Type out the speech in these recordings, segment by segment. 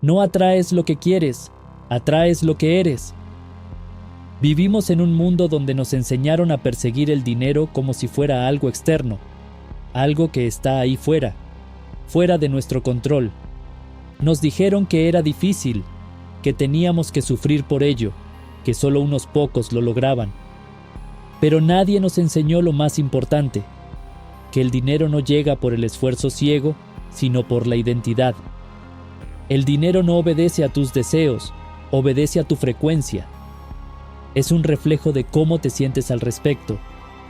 No atraes lo que quieres, atraes lo que eres. Vivimos en un mundo donde nos enseñaron a perseguir el dinero como si fuera algo externo, algo que está ahí fuera, fuera de nuestro control. Nos dijeron que era difícil, que teníamos que sufrir por ello, que solo unos pocos lo lograban. Pero nadie nos enseñó lo más importante, que el dinero no llega por el esfuerzo ciego, sino por la identidad. El dinero no obedece a tus deseos, obedece a tu frecuencia. Es un reflejo de cómo te sientes al respecto,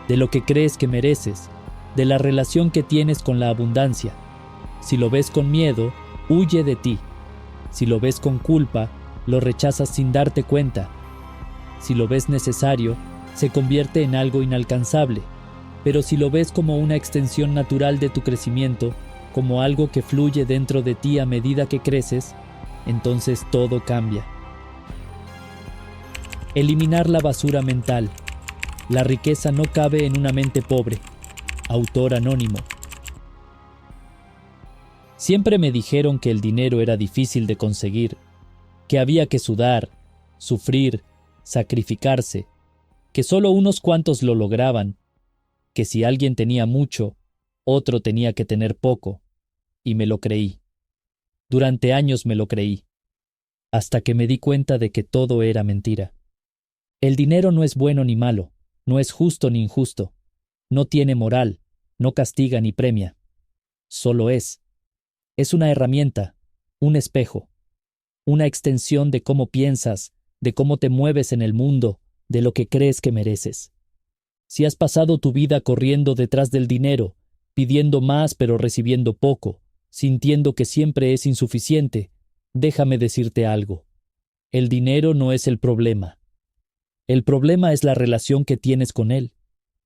de lo que crees que mereces, de la relación que tienes con la abundancia. Si lo ves con miedo, huye de ti. Si lo ves con culpa, lo rechazas sin darte cuenta. Si lo ves necesario, se convierte en algo inalcanzable. Pero si lo ves como una extensión natural de tu crecimiento, como algo que fluye dentro de ti a medida que creces, entonces todo cambia. Eliminar la basura mental. La riqueza no cabe en una mente pobre. Autor anónimo. Siempre me dijeron que el dinero era difícil de conseguir, que había que sudar, sufrir, sacrificarse, que solo unos cuantos lo lograban, que si alguien tenía mucho, otro tenía que tener poco, y me lo creí. Durante años me lo creí, hasta que me di cuenta de que todo era mentira. El dinero no es bueno ni malo, no es justo ni injusto, no tiene moral, no castiga ni premia. Solo es. Es una herramienta, un espejo, una extensión de cómo piensas, de cómo te mueves en el mundo, de lo que crees que mereces. Si has pasado tu vida corriendo detrás del dinero, pidiendo más pero recibiendo poco, sintiendo que siempre es insuficiente, déjame decirte algo. El dinero no es el problema. El problema es la relación que tienes con él.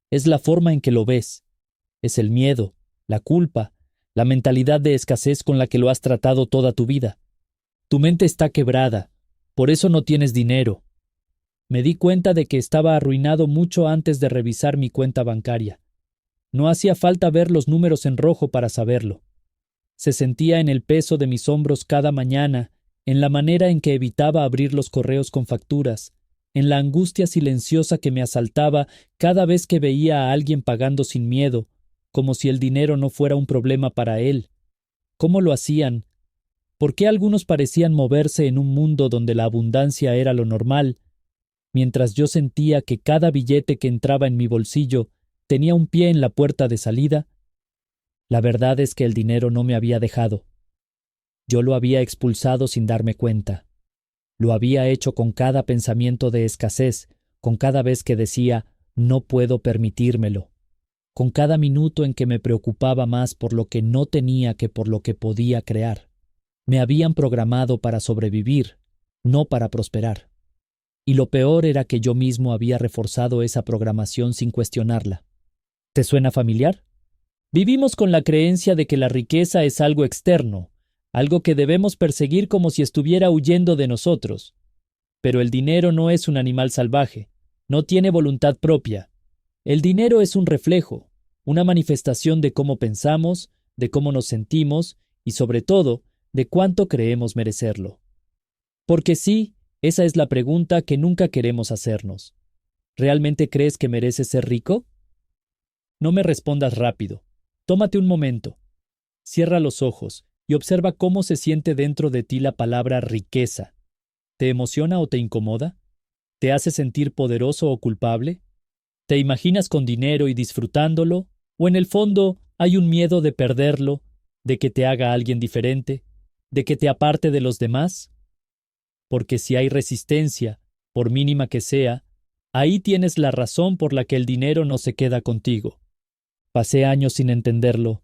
Es la forma en que lo ves. Es el miedo, la culpa, la mentalidad de escasez con la que lo has tratado toda tu vida. Tu mente está quebrada, por eso no tienes dinero. Me di cuenta de que estaba arruinado mucho antes de revisar mi cuenta bancaria. No hacía falta ver los números en rojo para saberlo. Se sentía en el peso de mis hombros cada mañana, en la manera en que evitaba abrir los correos con facturas, en la angustia silenciosa que me asaltaba cada vez que veía a alguien pagando sin miedo, como si el dinero no fuera un problema para él. ¿Cómo lo hacían? ¿Por qué algunos parecían moverse en un mundo donde la abundancia era lo normal, mientras yo sentía que cada billete que entraba en mi bolsillo tenía un pie en la puerta de salida? La verdad es que el dinero no me había dejado. Yo lo había expulsado sin darme cuenta. Lo había hecho con cada pensamiento de escasez, con cada vez que decía, no puedo permitírmelo, con cada minuto en que me preocupaba más por lo que no tenía que por lo que podía crear. Me habían programado para sobrevivir, no para prosperar. Y lo peor era que yo mismo había reforzado esa programación sin cuestionarla. ¿Te suena familiar? Vivimos con la creencia de que la riqueza es algo externo, algo que debemos perseguir como si estuviera huyendo de nosotros. Pero el dinero no es un animal salvaje, no tiene voluntad propia. El dinero es un reflejo, una manifestación de cómo pensamos, de cómo nos sentimos y, sobre todo, de cuánto creemos merecerlo. Porque sí, esa es la pregunta que nunca queremos hacernos. ¿Realmente crees que mereces ser rico? No me respondas rápido. Tómate un momento. Cierra los ojos y observa cómo se siente dentro de ti la palabra riqueza. ¿Te emociona o te incomoda? ¿Te hace sentir poderoso o culpable? ¿Te imaginas con dinero y disfrutándolo? ¿O en el fondo hay un miedo de perderlo, de que te haga alguien diferente, de que te aparte de los demás? Porque si hay resistencia, por mínima que sea, ahí tienes la razón por la que el dinero no se queda contigo. Pasé años sin entenderlo.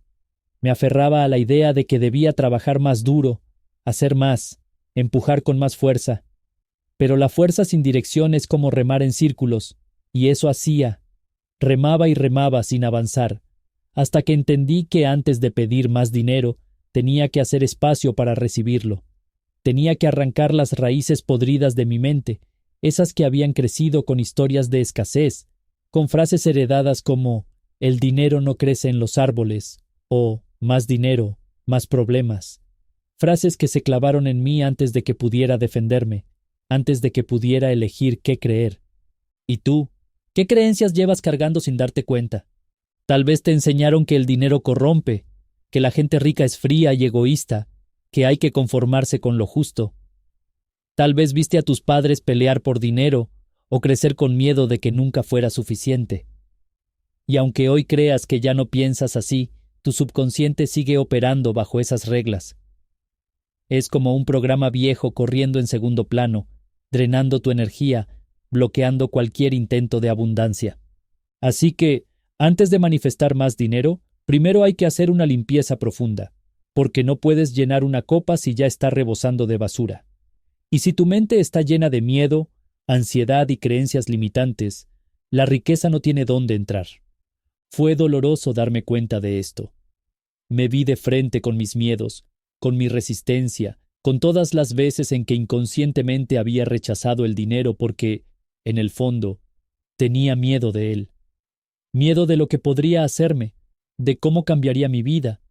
Me aferraba a la idea de que debía trabajar más duro, hacer más, empujar con más fuerza. Pero la fuerza sin dirección es como remar en círculos, y eso hacía. Remaba y remaba sin avanzar, hasta que entendí que antes de pedir más dinero, tenía que hacer espacio para recibirlo. Tenía que arrancar las raíces podridas de mi mente, esas que habían crecido con historias de escasez, con frases heredadas como «el dinero no crece en los árboles» o «más dinero, más problemas». frases que se clavaron en mí antes de que pudiera defenderme, antes de que pudiera elegir qué creer. ¿Y tú? ¿Qué creencias llevas cargando sin darte cuenta? Tal vez te enseñaron que el dinero corrompe, que la gente rica es fría y egoísta, que hay que conformarse con lo justo. Tal vez viste a tus padres pelear por dinero o crecer con miedo de que nunca fuera suficiente. Y aunque hoy creas que ya no piensas así, tu subconsciente sigue operando bajo esas reglas. Es como un programa viejo corriendo en segundo plano, drenando tu energía, bloqueando cualquier intento de abundancia. Así que, antes de manifestar más dinero, primero hay que hacer una limpieza profunda, porque no puedes llenar una copa si ya está rebosando de basura. Y si tu mente está llena de miedo, ansiedad y creencias limitantes, la riqueza no tiene dónde entrar. Fue doloroso darme cuenta de esto. Me vi de frente con mis miedos, con mi resistencia, con todas las veces en que inconscientemente había rechazado el dinero porque, en el fondo, tenía miedo de él. Miedo de lo que podría hacerme, de cómo cambiaría mi vida,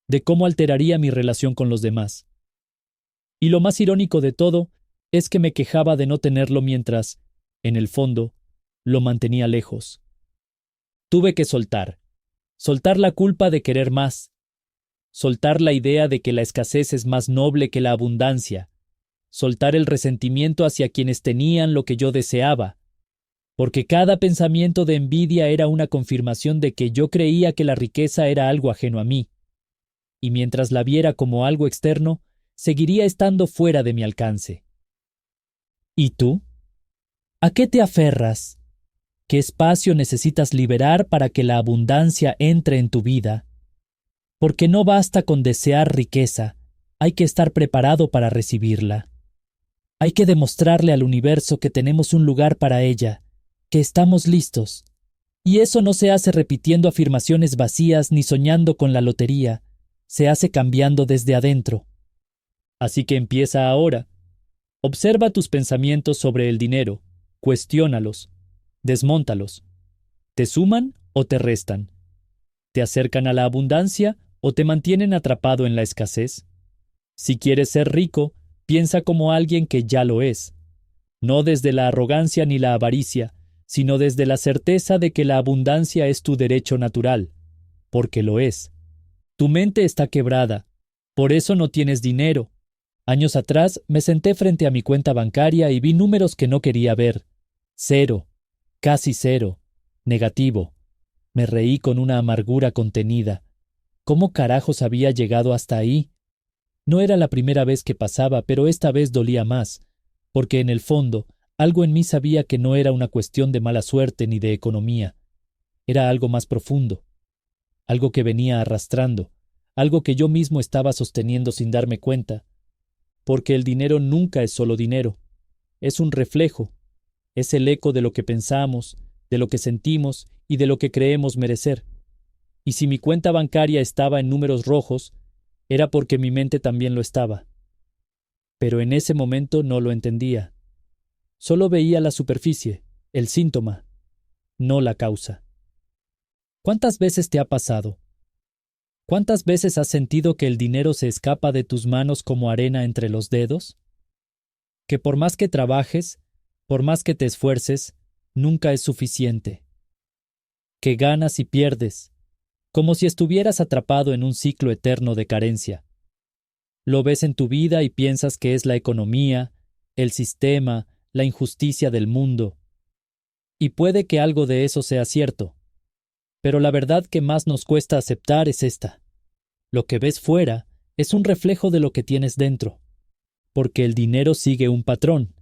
de cómo alteraría mi relación con los demás. Y lo más irónico de todo es que me quejaba de no tenerlo mientras, en el fondo, lo mantenía lejos. Tuve que soltar la culpa de querer más, soltar la idea de que la escasez es más noble que la abundancia, soltar el resentimiento hacia quienes tenían lo que yo deseaba, porque cada pensamiento de envidia era una confirmación de que yo creía que la riqueza era algo ajeno a mí, y mientras la viera como algo externo, seguiría estando fuera de mi alcance. ¿Y tú? ¿A qué te aferras? ¿Qué espacio necesitas liberar para que la abundancia entre en tu vida? Porque no basta con desear riqueza, hay que estar preparado para recibirla. Hay que demostrarle al universo que tenemos un lugar para ella, que estamos listos. Y eso no se hace repitiendo afirmaciones vacías ni soñando con la lotería, se hace cambiando desde adentro. Así que empieza ahora. Observa tus pensamientos sobre el dinero, cuestiónalos, desmóntalos. ¿Te suman o te restan? ¿Te acercan a la abundancia o te mantienen atrapado en la escasez? Si quieres ser rico, piensa como alguien que ya lo es, no desde la arrogancia ni la avaricia, sino desde la certeza de que la abundancia es tu derecho natural, porque lo es. Tu mente está quebrada, por eso no tienes dinero. Años atrás me senté frente a mi cuenta bancaria y vi números que no quería ver. 0, casi 0, negativo. Me reí con una amargura contenida. ¿Cómo carajos había llegado hasta ahí? No era la primera vez que pasaba, pero esta vez dolía más, porque en el fondo, algo en mí sabía que no era una cuestión de mala suerte ni de economía. Era algo más profundo, algo que venía arrastrando, algo que yo mismo estaba sosteniendo sin darme cuenta, porque el dinero nunca es solo dinero, es un reflejo, es el eco de lo que pensamos, de lo que sentimos y de lo que creemos merecer. Y si mi cuenta bancaria estaba en números rojos, era porque mi mente también lo estaba. Pero en ese momento no lo entendía. Solo veía la superficie, el síntoma, no la causa. ¿Cuántas veces te ha pasado? ¿Cuántas veces has sentido que el dinero se escapa de tus manos como arena entre los dedos? Que por más que trabajes, por más que te esfuerces, nunca es suficiente. Que ganas y pierdes, como si estuvieras atrapado en un ciclo eterno de carencia. Lo ves en tu vida y piensas que es la economía, el sistema, la injusticia del mundo. Y puede que algo de eso sea cierto. Pero la verdad que más nos cuesta aceptar es esta. Lo que ves fuera es un reflejo de lo que tienes dentro, porque el dinero sigue un patrón.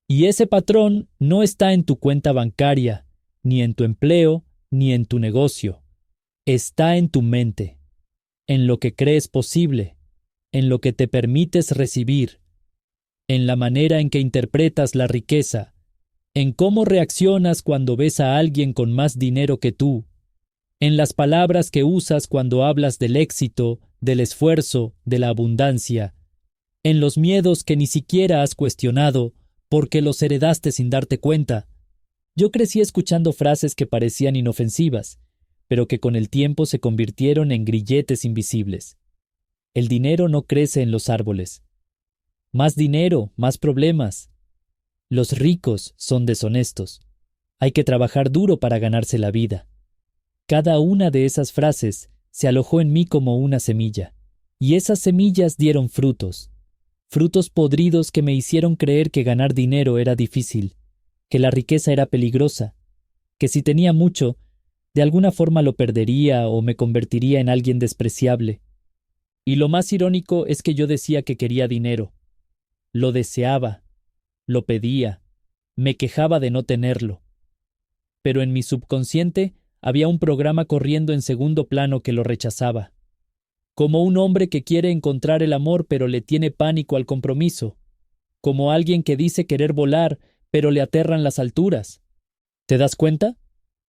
Y ese patrón no está en tu cuenta bancaria, ni en tu empleo, ni en tu negocio. Está en tu mente, en lo que crees posible, en lo que te permites recibir, en la manera en que interpretas la riqueza, en cómo reaccionas cuando ves a alguien con más dinero que tú, en las palabras que usas cuando hablas del éxito, del esfuerzo, de la abundancia, en los miedos que ni siquiera has cuestionado porque los heredaste sin darte cuenta. Yo crecí escuchando frases que parecían inofensivas, pero que con el tiempo se convirtieron en grilletes invisibles. El dinero no crece en los árboles. Más dinero, más problemas. Los ricos son deshonestos. Hay que trabajar duro para ganarse la vida. Cada una de esas frases se alojó en mí como una semilla. Y esas semillas dieron frutos. Frutos podridos que me hicieron creer que ganar dinero era difícil, que la riqueza era peligrosa, que si tenía mucho, de alguna forma lo perdería o me convertiría en alguien despreciable. Y lo más irónico es que yo decía que quería dinero. Lo deseaba, lo pedía, me quejaba de no tenerlo. Pero en mi subconsciente había un programa corriendo en segundo plano que lo rechazaba. Como un hombre que quiere encontrar el amor pero le tiene pánico al compromiso. Como alguien que dice querer volar pero le aterran las alturas. ¿Te das cuenta?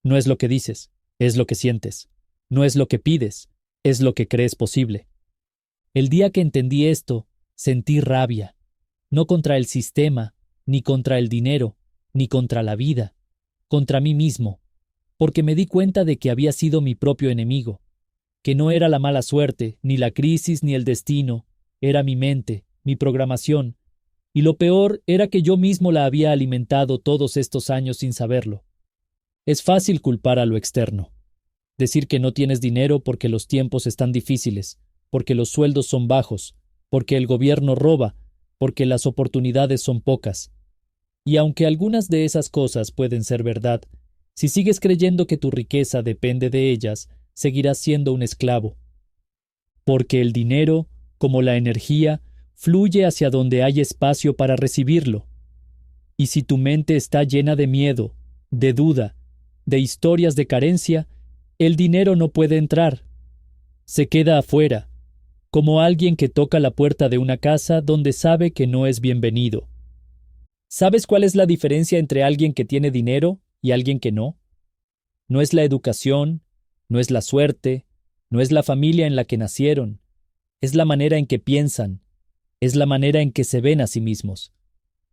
No es lo que dices, es lo que sientes. No es lo que pides, es lo que crees posible. El día que entendí esto, sentí rabia. No contra el sistema, ni contra el dinero, ni contra la vida. Contra mí mismo. Porque me di cuenta de que había sido mi propio enemigo. Que no era la mala suerte, ni la crisis, ni el destino. Era mi mente, mi programación. Y lo peor era que yo mismo la había alimentado todos estos años sin saberlo. Es fácil culpar a lo externo. Decir que no tienes dinero porque los tiempos están difíciles, porque los sueldos son bajos, porque el gobierno roba, porque las oportunidades son pocas. Y aunque algunas de esas cosas pueden ser verdad, si sigues creyendo que tu riqueza depende de ellas, seguirás siendo un esclavo. Porque el dinero, como la energía, fluye hacia donde hay espacio para recibirlo. Y si tu mente está llena de miedo, de duda, de historias de carencia, el dinero no puede entrar. Se queda afuera, como alguien que toca la puerta de una casa donde sabe que no es bienvenido. ¿Sabes cuál es la diferencia entre alguien que tiene dinero y alguien que no? No es la educación, no es la suerte, no es la familia en la que nacieron, es la manera en que piensan, es la manera en que se ven a sí mismos,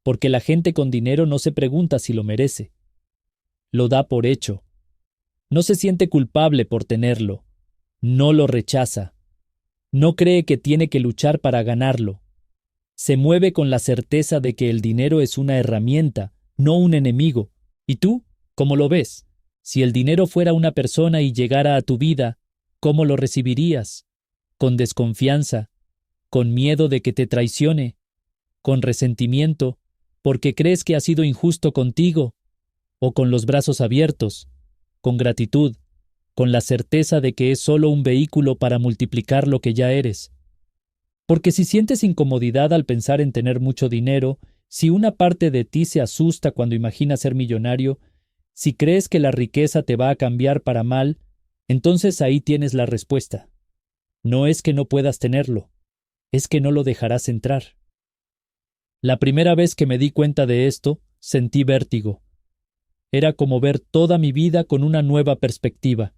porque la gente con dinero no se pregunta si lo merece. Lo da por hecho. No se siente culpable por tenerlo, no lo rechaza, no cree que tiene que luchar para ganarlo. Se mueve con la certeza de que el dinero es una herramienta, no un enemigo. ¿Y tú? ¿Cómo lo ves? Si el dinero fuera una persona y llegara a tu vida, ¿cómo lo recibirías? ¿Con desconfianza? ¿Con miedo de que te traicione? ¿Con resentimiento? ¿Porque crees que ha sido injusto contigo? ¿O con los brazos abiertos? ¿Con gratitud? ¿Con la certeza de que es solo un vehículo para multiplicar lo que ya eres? Porque si sientes incomodidad al pensar en tener mucho dinero, si una parte de ti se asusta cuando imaginas ser millonario, si crees que la riqueza te va a cambiar para mal, entonces ahí tienes la respuesta. No es que no puedas tenerlo, es que no lo dejarás entrar. La primera vez que me di cuenta de esto, sentí vértigo. Era como ver toda mi vida con una nueva perspectiva,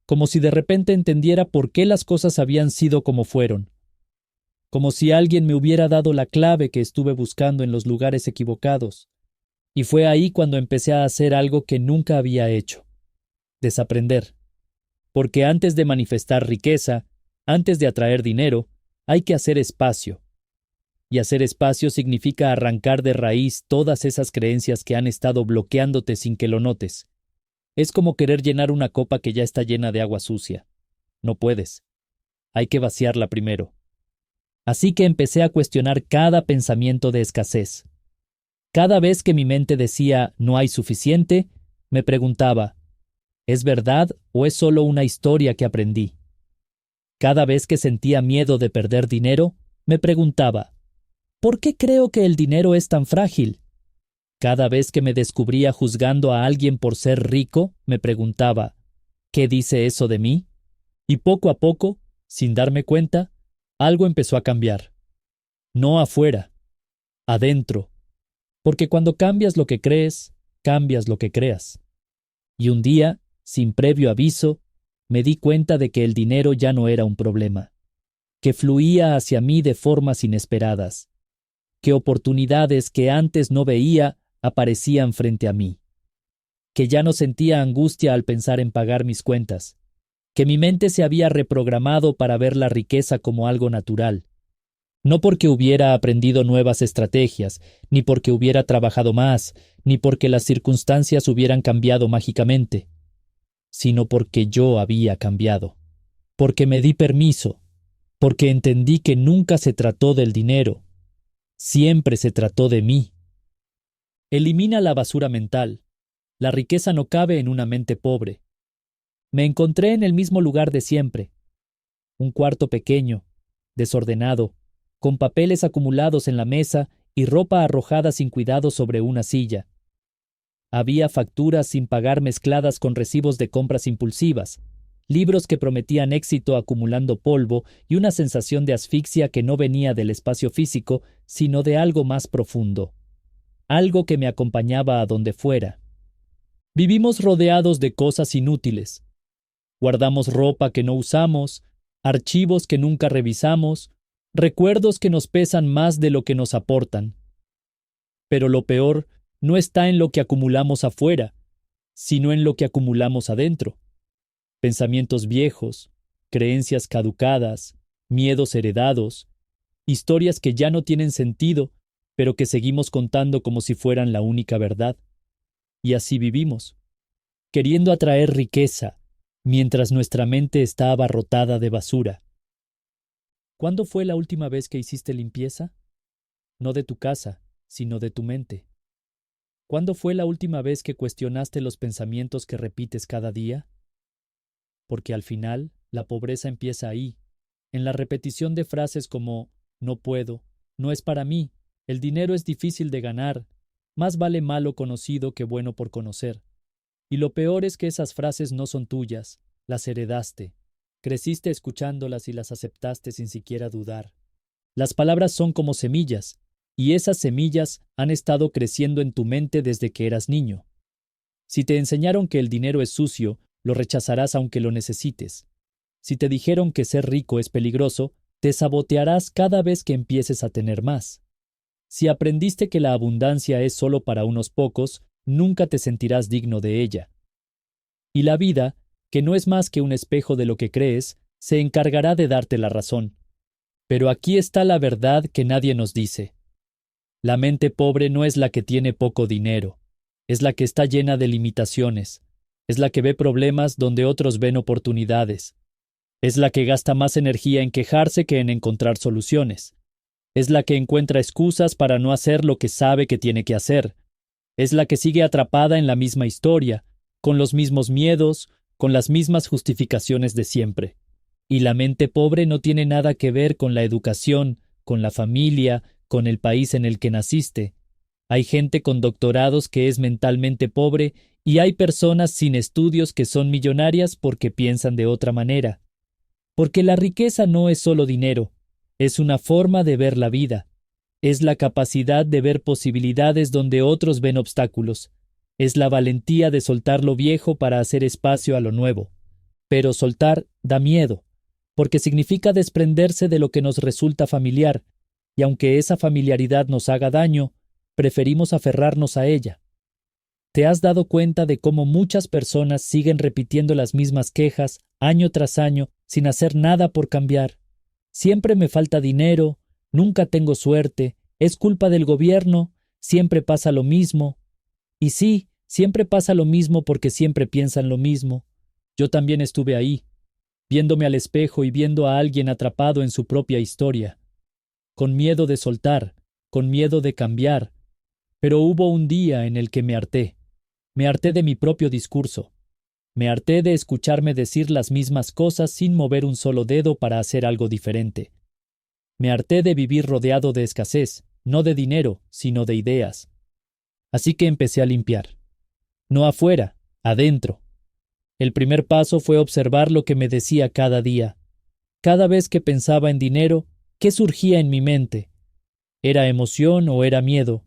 como si de repente entendiera por qué las cosas habían sido como fueron. Como si alguien me hubiera dado la clave que estuve buscando en los lugares equivocados. Y fue ahí cuando empecé a hacer algo que nunca había hecho. Desaprender. Porque antes de manifestar riqueza, antes de atraer dinero, hay que hacer espacio. Y hacer espacio significa arrancar de raíz todas esas creencias que han estado bloqueándote sin que lo notes. Es como querer llenar una copa que ya está llena de agua sucia. No puedes. Hay que vaciarla primero. Así que empecé a cuestionar cada pensamiento de escasez. Cada vez que mi mente decía no hay suficiente, me preguntaba, ¿es verdad o es solo una historia que aprendí? Cada vez que sentía miedo de perder dinero, me preguntaba, ¿por qué creo que el dinero es tan frágil? Cada vez que me descubría juzgando a alguien por ser rico, me preguntaba, ¿qué dice eso de mí? Y poco a poco, sin darme cuenta, algo empezó a cambiar. No afuera, adentro. Porque cuando cambias lo que crees, cambias lo que creas. Y un día, sin previo aviso, me di cuenta de que el dinero ya no era un problema, que fluía hacia mí de formas inesperadas, que oportunidades que antes no veía aparecían frente a mí, que ya no sentía angustia al pensar en pagar mis cuentas, que mi mente se había reprogramado para ver la riqueza como algo natural. No porque hubiera aprendido nuevas estrategias, ni porque hubiera trabajado más, ni porque las circunstancias hubieran cambiado mágicamente, sino porque yo había cambiado, porque me di permiso, porque entendí que nunca se trató del dinero, siempre se trató de mí. Elimina la basura mental. La riqueza no cabe en una mente pobre. Me encontré en el mismo lugar de siempre, un cuarto pequeño, desordenado, con papeles acumulados en la mesa y ropa arrojada sin cuidado sobre una silla. Había facturas sin pagar mezcladas con recibos de compras impulsivas, libros que prometían éxito acumulando polvo y una sensación de asfixia que no venía del espacio físico, sino de algo más profundo, algo que me acompañaba a donde fuera. Vivimos rodeados de cosas inútiles. Guardamos ropa que no usamos, archivos que nunca revisamos, recuerdos que nos pesan más de lo que nos aportan. Pero lo peor no está en lo que acumulamos afuera, sino en lo que acumulamos adentro. Pensamientos viejos, creencias caducadas, miedos heredados, historias que ya no tienen sentido, pero que seguimos contando como si fueran la única verdad. Y así vivimos, queriendo atraer riqueza, mientras nuestra mente está abarrotada de basura. ¿Cuándo fue la última vez que hiciste limpieza? No de tu casa, sino de tu mente. ¿Cuándo fue la última vez que cuestionaste los pensamientos que repites cada día? Porque al final, la pobreza empieza ahí, en la repetición de frases como no puedo, no es para mí, el dinero es difícil de ganar, más vale malo conocido que bueno por conocer. Y lo peor es que esas frases no son tuyas, las heredaste. Creciste escuchándolas y las aceptaste sin siquiera dudar. Las palabras son como semillas, y esas semillas han estado creciendo en tu mente desde que eras niño. Si te enseñaron que el dinero es sucio, lo rechazarás aunque lo necesites. Si te dijeron que ser rico es peligroso, te sabotearás cada vez que empieces a tener más. Si aprendiste que la abundancia es solo para unos pocos, nunca te sentirás digno de ella. Y la vida, que no es más que un espejo de lo que crees, se encargará de darte la razón. Pero aquí está la verdad que nadie nos dice. La mente pobre no es la que tiene poco dinero, es la que está llena de limitaciones, es la que ve problemas donde otros ven oportunidades, es la que gasta más energía en quejarse que en encontrar soluciones, es la que encuentra excusas para no hacer lo que sabe que tiene que hacer, es la que sigue atrapada en la misma historia, con los mismos miedos, con las mismas justificaciones de siempre. Y la mente pobre no tiene nada que ver con la educación, con la familia, con el país en el que naciste. Hay gente con doctorados que es mentalmente pobre y hay personas sin estudios que son millonarias porque piensan de otra manera. Porque la riqueza no es solo dinero, es una forma de ver la vida. Es la capacidad de ver posibilidades donde otros ven obstáculos. Es la valentía de soltar lo viejo para hacer espacio a lo nuevo. Pero soltar da miedo, porque significa desprenderse de lo que nos resulta familiar, y aunque esa familiaridad nos haga daño, preferimos aferrarnos a ella. ¿Te has dado cuenta de cómo muchas personas siguen repitiendo las mismas quejas año tras año sin hacer nada por cambiar? Siempre me falta dinero, nunca tengo suerte, es culpa del gobierno, siempre pasa lo mismo. Y sí, siempre pasa lo mismo porque siempre piensan lo mismo. Yo también estuve ahí, viéndome al espejo y viendo a alguien atrapado en su propia historia, con miedo de soltar, con miedo de cambiar. Pero hubo un día en el que me harté de mi propio discurso, me harté de escucharme decir las mismas cosas sin mover un solo dedo para hacer algo diferente. Me harté de vivir rodeado de escasez, no de dinero, sino de ideas. Así que empecé a limpiar. No afuera, adentro. El primer paso fue observar lo que me decía cada día. Cada vez que pensaba en dinero, ¿qué surgía en mi mente? ¿Era emoción o era miedo?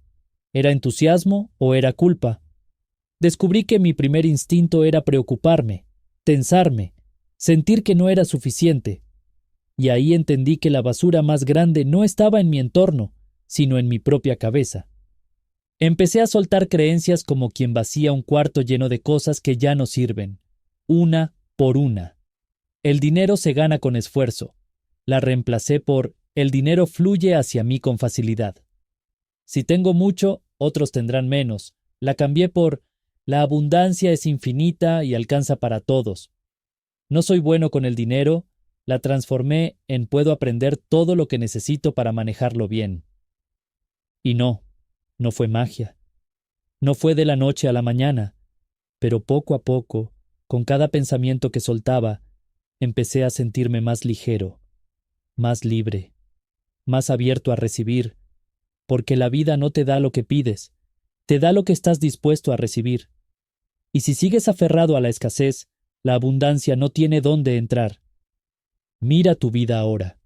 ¿Era entusiasmo o era culpa? Descubrí que mi primer instinto era preocuparme, tensarme, sentir que no era suficiente. Y ahí entendí que la basura más grande no estaba en mi entorno, sino en mi propia cabeza. Empecé a soltar creencias como quien vacía un cuarto lleno de cosas que ya no sirven, una por una. El dinero se gana con esfuerzo. La reemplacé por el dinero fluye hacia mí con facilidad. Si tengo mucho, otros tendrán menos. La cambié por la abundancia es infinita y alcanza para todos. No soy bueno con el dinero, la transformé en puedo aprender todo lo que necesito para manejarlo bien. Y no fue magia. No fue de la noche a la mañana, pero poco a poco, con cada pensamiento que soltaba, empecé a sentirme más ligero, más libre, más abierto a recibir, porque la vida no te da lo que pides, te da lo que estás dispuesto a recibir. Y si sigues aferrado a la escasez, la abundancia no tiene dónde entrar. Mira tu vida ahora.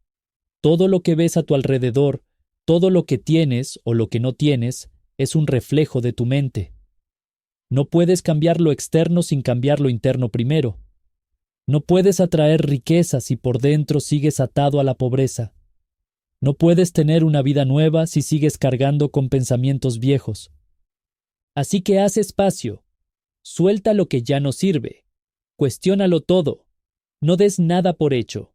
Todo lo que ves a tu alrededor, todo lo que tienes o lo que no tienes, es un reflejo de tu mente. No puedes cambiar lo externo sin cambiar lo interno primero. No puedes atraer riquezas si por dentro sigues atado a la pobreza. No puedes tener una vida nueva si sigues cargando con pensamientos viejos. Así que haz espacio. Suelta lo que ya no sirve. Cuestiónalo todo. No des nada por hecho.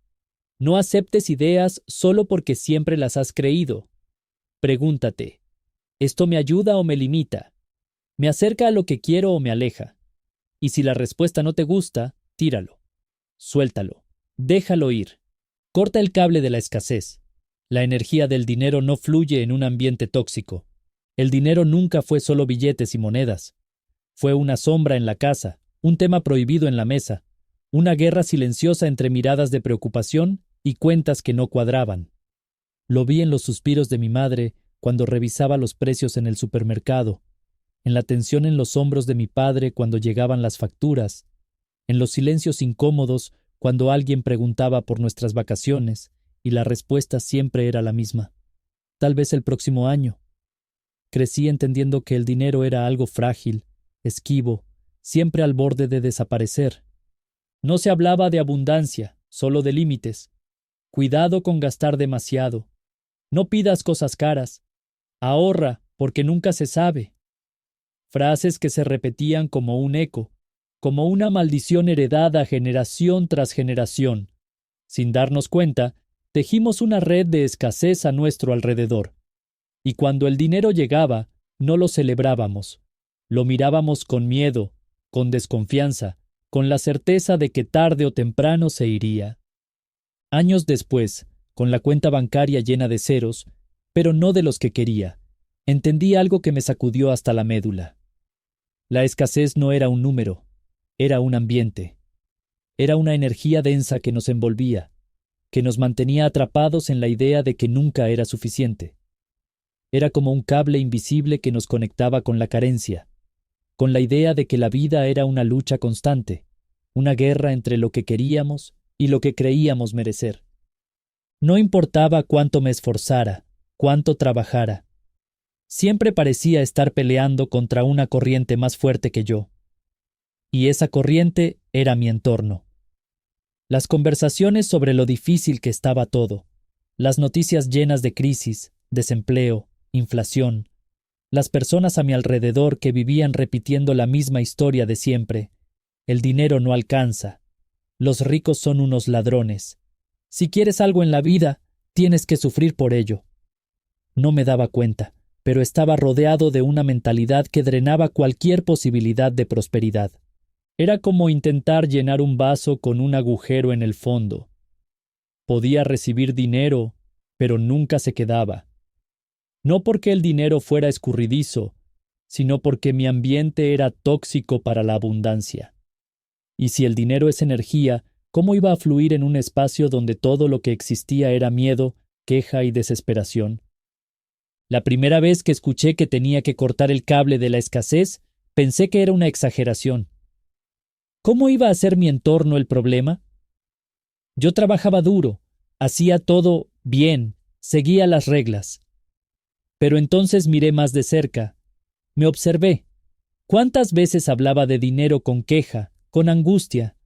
No aceptes ideas solo porque siempre las has creído. Pregúntate, ¿esto me ayuda o me limita? ¿Me acerca a lo que quiero o me aleja? Y si la respuesta no te gusta, tíralo. Suéltalo. Déjalo ir. Corta el cable de la escasez. La energía del dinero no fluye en un ambiente tóxico. El dinero nunca fue solo billetes y monedas. Fue una sombra en la casa, un tema prohibido en la mesa, una guerra silenciosa entre miradas de preocupación y cuentas que no cuadraban. Lo vi en los suspiros de mi madre cuando revisaba los precios en el supermercado, en la tensión en los hombros de mi padre cuando llegaban las facturas, en los silencios incómodos cuando alguien preguntaba por nuestras vacaciones y la respuesta siempre era la misma. Tal vez el próximo año. Crecí entendiendo que el dinero era algo frágil, esquivo, siempre al borde de desaparecer. No se hablaba de abundancia, solo de límites. Cuidado con gastar demasiado. No pidas cosas caras. Ahorra, porque nunca se sabe. Frases que se repetían como un eco, como una maldición heredada generación tras generación. Sin darnos cuenta, tejimos una red de escasez a nuestro alrededor. Y cuando el dinero llegaba, no lo celebrábamos. Lo mirábamos con miedo, con desconfianza, con la certeza de que tarde o temprano se iría. Años después, con la cuenta bancaria llena de ceros, pero no de los que quería, entendí algo que me sacudió hasta la médula. La escasez no era un número, era un ambiente. Era una energía densa que nos envolvía, que nos mantenía atrapados en la idea de que nunca era suficiente. Era como un cable invisible que nos conectaba con la carencia, con la idea de que la vida era una lucha constante, una guerra entre lo que queríamos y lo que creíamos merecer. No importaba cuánto me esforzara, cuánto trabajara. Siempre parecía estar peleando contra una corriente más fuerte que yo. Y esa corriente era mi entorno. Las conversaciones sobre lo difícil que estaba todo, las noticias llenas de crisis, desempleo, inflación, las personas a mi alrededor que vivían repitiendo la misma historia de siempre. El dinero no alcanza. Los ricos son unos ladrones. Si quieres algo en la vida, tienes que sufrir por ello. No me daba cuenta, pero estaba rodeado de una mentalidad que drenaba cualquier posibilidad de prosperidad. Era como intentar llenar un vaso con un agujero en el fondo. Podía recibir dinero, pero nunca se quedaba. No porque el dinero fuera escurridizo, sino porque mi ambiente era tóxico para la abundancia. Y si el dinero es energía, ¿cómo iba a fluir en un espacio donde todo lo que existía era miedo, queja y desesperación? La primera vez que escuché que tenía que cortar el cable de la escasez, pensé que era una exageración. ¿Cómo iba a ser mi entorno el problema? Yo trabajaba duro, hacía todo bien, seguía las reglas. Pero entonces miré más de cerca. Me observé. ¿Cuántas veces hablaba de dinero con queja, con angustia?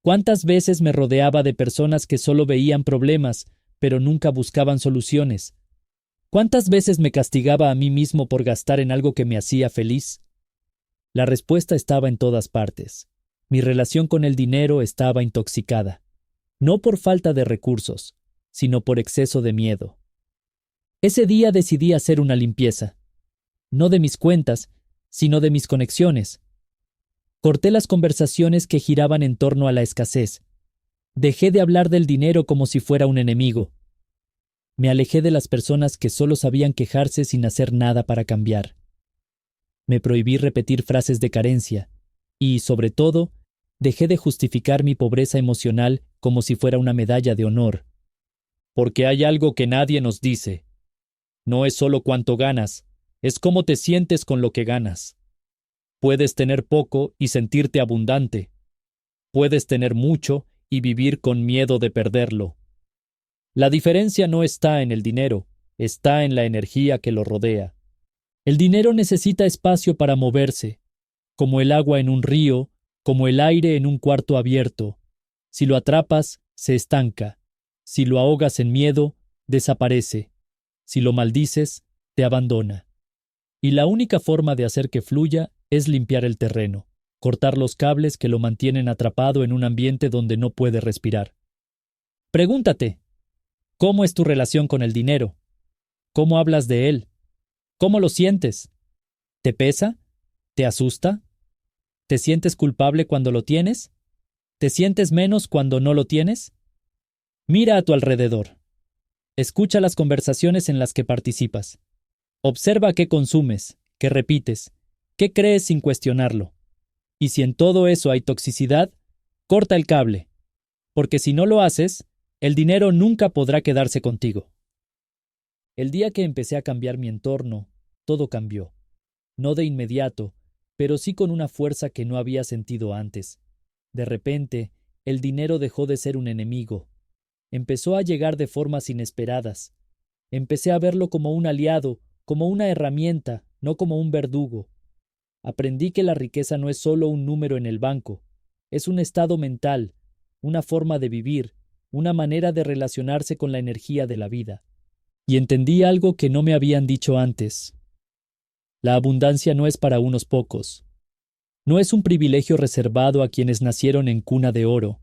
¿Cuántas veces me rodeaba de personas que solo veían problemas, pero nunca buscaban soluciones? ¿Cuántas veces me castigaba a mí mismo por gastar en algo que me hacía feliz? La respuesta estaba en todas partes. Mi relación con el dinero estaba intoxicada. no por falta de recursos, sino por exceso de miedo. Ese día decidí hacer una limpieza, no de mis cuentas, sino de mis conexiones. Corté las conversaciones que giraban en torno a la escasez. Dejé de hablar del dinero como si fuera un enemigo. Me alejé de las personas que solo sabían quejarse sin hacer nada para cambiar. Me prohibí repetir frases de carencia y, sobre todo, dejé de justificar mi pobreza emocional como si fuera una medalla de honor. Porque hay algo que nadie nos dice. No es solo cuánto ganas, es cómo te sientes con lo que ganas. Puedes tener poco y sentirte abundante. Puedes tener mucho y vivir con miedo de perderlo. La diferencia no está en el dinero, está en la energía que lo rodea. El dinero necesita espacio para moverse, como el agua en un río, como el aire en un cuarto abierto. Si lo atrapas, se estanca. Si lo ahogas en miedo, desaparece. Si lo maldices, te abandona. Y la única forma de hacer que fluya es limpiar el terreno, cortar los cables que lo mantienen atrapado en un ambiente donde no puede respirar. Pregúntate, ¿cómo es tu relación con el dinero? ¿Cómo hablas de él? ¿Cómo lo sientes? ¿Te pesa? ¿Te asusta? ¿Te sientes culpable cuando lo tienes? ¿Te sientes menos cuando no lo tienes? Mira a tu alrededor. Escucha las conversaciones en las que participas. Observa qué consumes, qué repites, qué crees sin cuestionarlo. Y si en todo eso hay toxicidad, corta el cable, porque si no lo haces, el dinero nunca podrá quedarse contigo. El día que empecé a cambiar mi entorno, todo cambió. No de inmediato, pero sí con una fuerza que no había sentido antes. De repente, el dinero dejó de ser un enemigo. Empezó a llegar de formas inesperadas. Empecé a verlo como un aliado, como una herramienta, no como un verdugo. Aprendí que la riqueza no es solo un número en el banco, es un estado mental, una forma de vivir, una manera de relacionarse con la energía de la vida. Y entendí algo que no me habían dicho antes. La abundancia no es para unos pocos. No es un privilegio reservado a quienes nacieron en cuna de oro.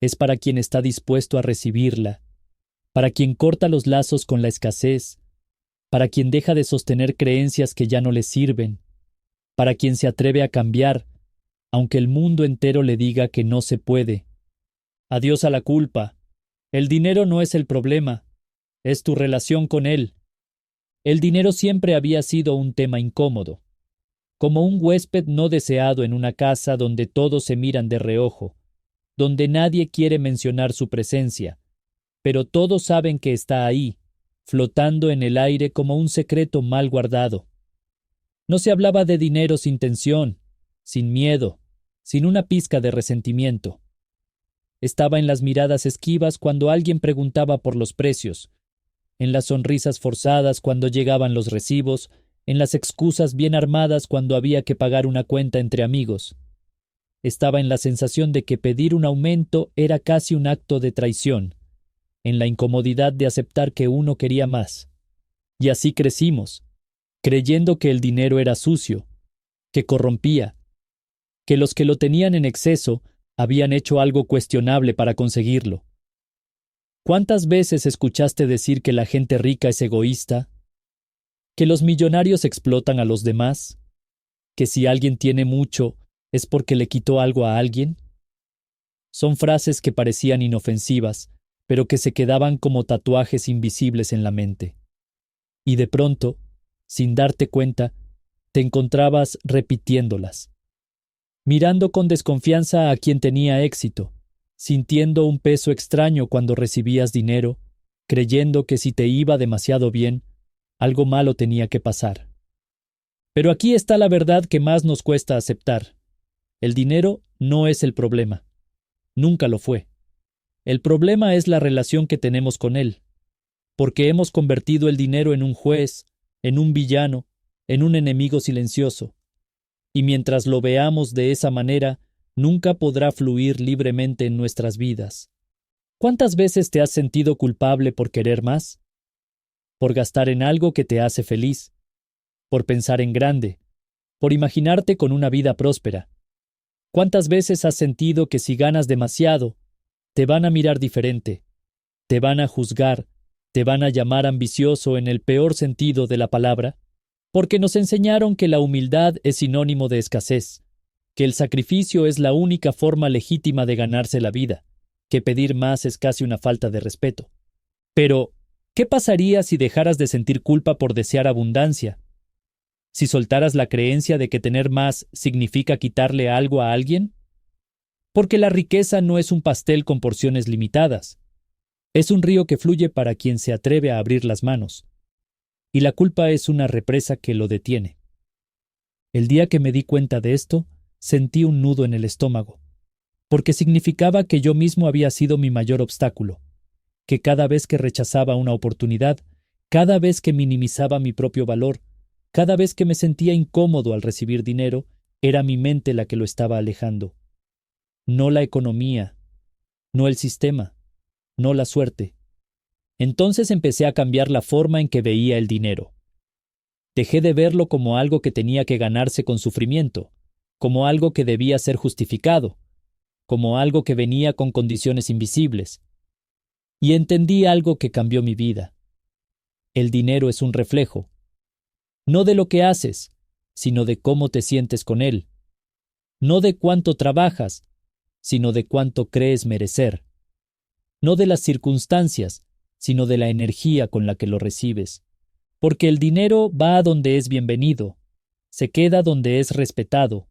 Es para quien está dispuesto a recibirla, para quien corta los lazos con la escasez, para quien deja de sostener creencias que ya no le sirven, para quien se atreve a cambiar, aunque el mundo entero le diga que no se puede. Adiós a la culpa. El dinero no es el problema, es tu relación con él. El dinero siempre había sido un tema incómodo, como un huésped no deseado en una casa donde todos se miran de reojo, donde nadie quiere mencionar su presencia, pero todos saben que está ahí, flotando en el aire como un secreto mal guardado. No se hablaba de dinero sin tensión, sin miedo, sin una pizca de resentimiento. Estaba en las miradas esquivas cuando alguien preguntaba por los precios, en las sonrisas forzadas cuando llegaban los recibos, en las excusas bien armadas cuando había que pagar una cuenta entre amigos. Estaba en la sensación de que pedir un aumento era casi un acto de traición, en la incomodidad de aceptar que uno quería más. Y así crecimos, creyendo que el dinero era sucio, que corrompía, que los que lo tenían en exceso habían hecho algo cuestionable para conseguirlo. ¿Cuántas veces escuchaste decir que la gente rica es egoísta? ¿Que los millonarios explotan a los demás? ¿Que si alguien tiene mucho es porque le quitó algo a alguien? Son frases que parecían inofensivas, pero que se quedaban como tatuajes invisibles en la mente. Y de pronto, sin darte cuenta, te encontrabas repitiéndolas, mirando con desconfianza a quien tenía éxito, sintiendo un peso extraño cuando recibías dinero, creyendo que si te iba demasiado bien, algo malo tenía que pasar. Pero aquí está la verdad que más nos cuesta aceptar. El dinero no es el problema. Nunca lo fue. El problema es la relación que tenemos con él, porque hemos convertido el dinero en un juez, en un villano, en un enemigo silencioso. Y mientras lo veamos de esa manera, nunca podrá fluir libremente en nuestras vidas. ¿Cuántas veces te has sentido culpable por querer más? Por gastar en algo que te hace feliz, por pensar en grande, por imaginarte con una vida próspera. ¿Cuántas veces has sentido que si ganas demasiado, te van a mirar diferente, te van a juzgar, te van a llamar ambicioso en el peor sentido de la palabra, porque nos enseñaron que la humildad es sinónimo de escasez, que el sacrificio es la única forma legítima de ganarse la vida, que pedir más es casi una falta de respeto. Pero, ¿qué pasaría si dejaras de sentir culpa por desear abundancia? ¿Si soltaras la creencia de que tener más significa quitarle algo a alguien? Porque la riqueza no es un pastel con porciones limitadas. Es un río que fluye para quien se atreve a abrir las manos. Y la culpa es una represa que lo detiene. El día que me di cuenta de esto, sentí un nudo en el estómago, porque significaba que yo mismo había sido mi mayor obstáculo, que cada vez que rechazaba una oportunidad, cada vez que minimizaba mi propio valor, cada vez que me sentía incómodo al recibir dinero, era mi mente la que lo estaba alejando. No la economía, no el sistema, no la suerte. Entonces empecé a cambiar la forma en que veía el dinero. Dejé de verlo como algo que tenía que ganarse con sufrimiento, como algo que debía ser justificado, como algo que venía con condiciones invisibles. Y entendí algo que cambió mi vida. El dinero es un reflejo, no de lo que haces, sino de cómo te sientes con él, no de cuánto trabajas, sino de cuánto crees merecer, no de las circunstancias, sino de la energía con la que lo recibes, porque el dinero va a donde es bienvenido, se queda donde es respetado,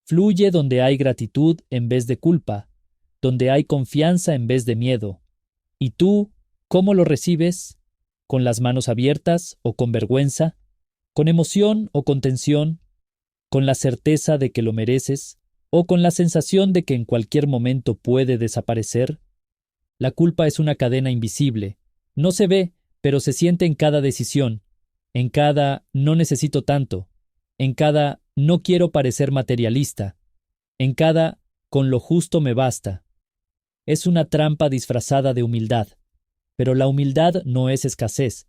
fluye donde hay gratitud en vez de culpa, donde hay confianza en vez de miedo. ¿Y tú, cómo lo recibes? ¿Con las manos abiertas o con vergüenza? ¿Con emoción o con tensión? ¿Con la certeza de que lo mereces? ¿O con la sensación de que en cualquier momento puede desaparecer? La culpa es una cadena invisible. No se ve, pero se siente en cada decisión, en cada no necesito tanto, en cada no quiero parecer materialista, en cada con lo justo me basta. Es una trampa disfrazada de humildad, pero la humildad no es escasez.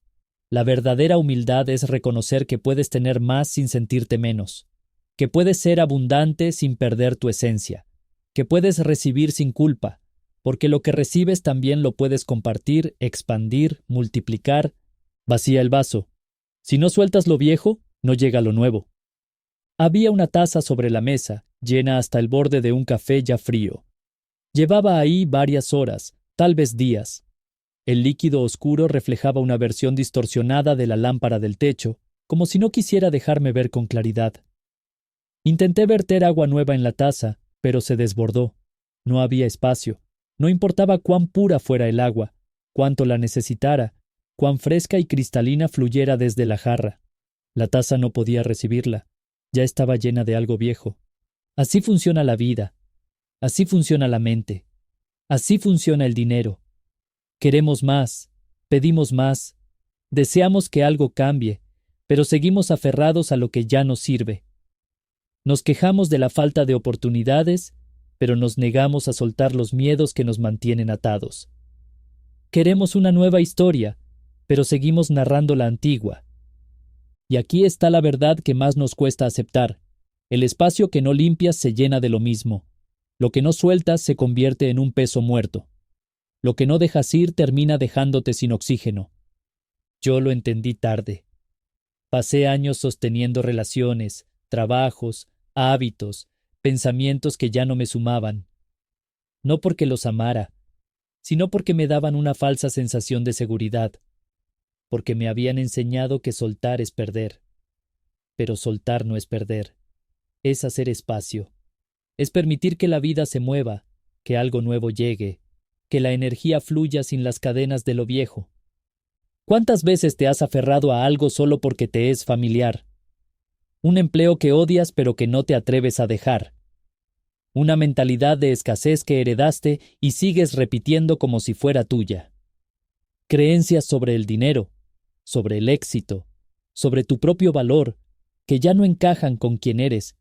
La verdadera humildad es reconocer que puedes tener más sin sentirte menos, que puedes ser abundante sin perder tu esencia, que puedes recibir sin culpa, porque lo que recibes también lo puedes compartir, expandir, multiplicar. Vacía el vaso. Si no sueltas lo viejo, no llega lo nuevo. Había una taza sobre la mesa, llena hasta el borde de un café ya frío. Llevaba ahí varias horas, tal vez días. El líquido oscuro reflejaba una versión distorsionada de la lámpara del techo, como si no quisiera dejarme ver con claridad. Intenté verter agua nueva en la taza, pero se desbordó. No había espacio. No importaba cuán pura fuera el agua, cuánto la necesitara, cuán fresca y cristalina fluyera desde la jarra. La taza no podía recibirla. Ya estaba llena de algo viejo. Así funciona la vida. Así funciona la mente. Así funciona el dinero. Queremos más, pedimos más, deseamos que algo cambie, pero seguimos aferrados a lo que ya nos sirve. Nos quejamos de la falta de oportunidades, pero nos negamos a soltar los miedos que nos mantienen atados. Queremos una nueva historia, pero seguimos narrando la antigua. Y aquí está la verdad que más nos cuesta aceptar. El espacio que no limpias se llena de lo mismo. Lo que no sueltas se convierte en un peso muerto. Lo que no dejas ir termina dejándote sin oxígeno. Yo lo entendí tarde. Pasé años sosteniendo relaciones, trabajos, hábitos, pensamientos que ya no me sumaban. No porque los amara, sino porque me daban una falsa sensación de seguridad, porque me habían enseñado que soltar es perder. Pero soltar no es perder, es hacer espacio, es permitir que la vida se mueva, que algo nuevo llegue, que la energía fluya sin las cadenas de lo viejo. ¿Cuántas veces te has aferrado a algo solo porque te es familiar? Un empleo que odias pero que no te atreves a dejar. Una mentalidad de escasez que heredaste y sigues repitiendo como si fuera tuya. Creencias sobre el dinero, sobre el éxito, sobre tu propio valor, que ya no encajan con quien eres,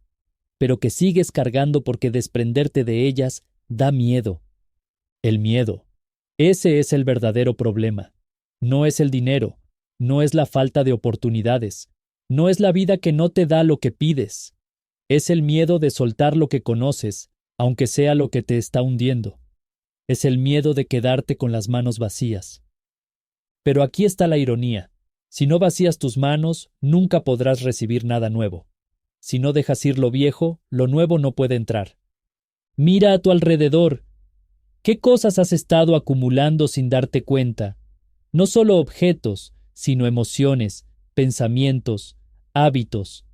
pero que sigues cargando porque desprenderte de ellas da miedo. El miedo. Ese es el verdadero problema. No es el dinero, no es la falta de oportunidades, no es la vida que no te da lo que pides. Es el miedo de soltar lo que conoces, aunque sea lo que te está hundiendo. es el miedo de quedarte con las manos vacías. Pero aquí está la ironía. Si no vacías tus manos, nunca podrás recibir nada nuevo. Si no dejas ir lo viejo, lo nuevo no puede entrar. Mira a tu alrededor. ¿Qué cosas has estado acumulando sin darte cuenta? No solo objetos, sino emociones, pensamientos, hábitos.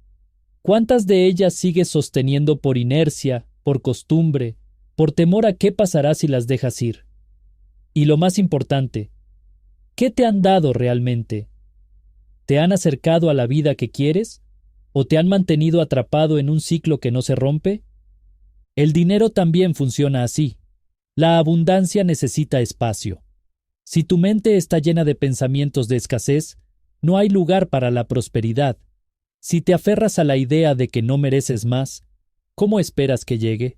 ¿Cuántas de ellas sigues sosteniendo por inercia, por costumbre, por temor a qué pasará si las dejas ir? Y lo más importante, ¿qué te han dado realmente? ¿Te han acercado a la vida que quieres? ¿O te han mantenido atrapado en un ciclo que no se rompe? El dinero también funciona así. La abundancia necesita espacio. Si tu mente está llena de pensamientos de escasez, no hay lugar para la prosperidad. Si te aferras a la idea de que no mereces más, ¿cómo esperas que llegue?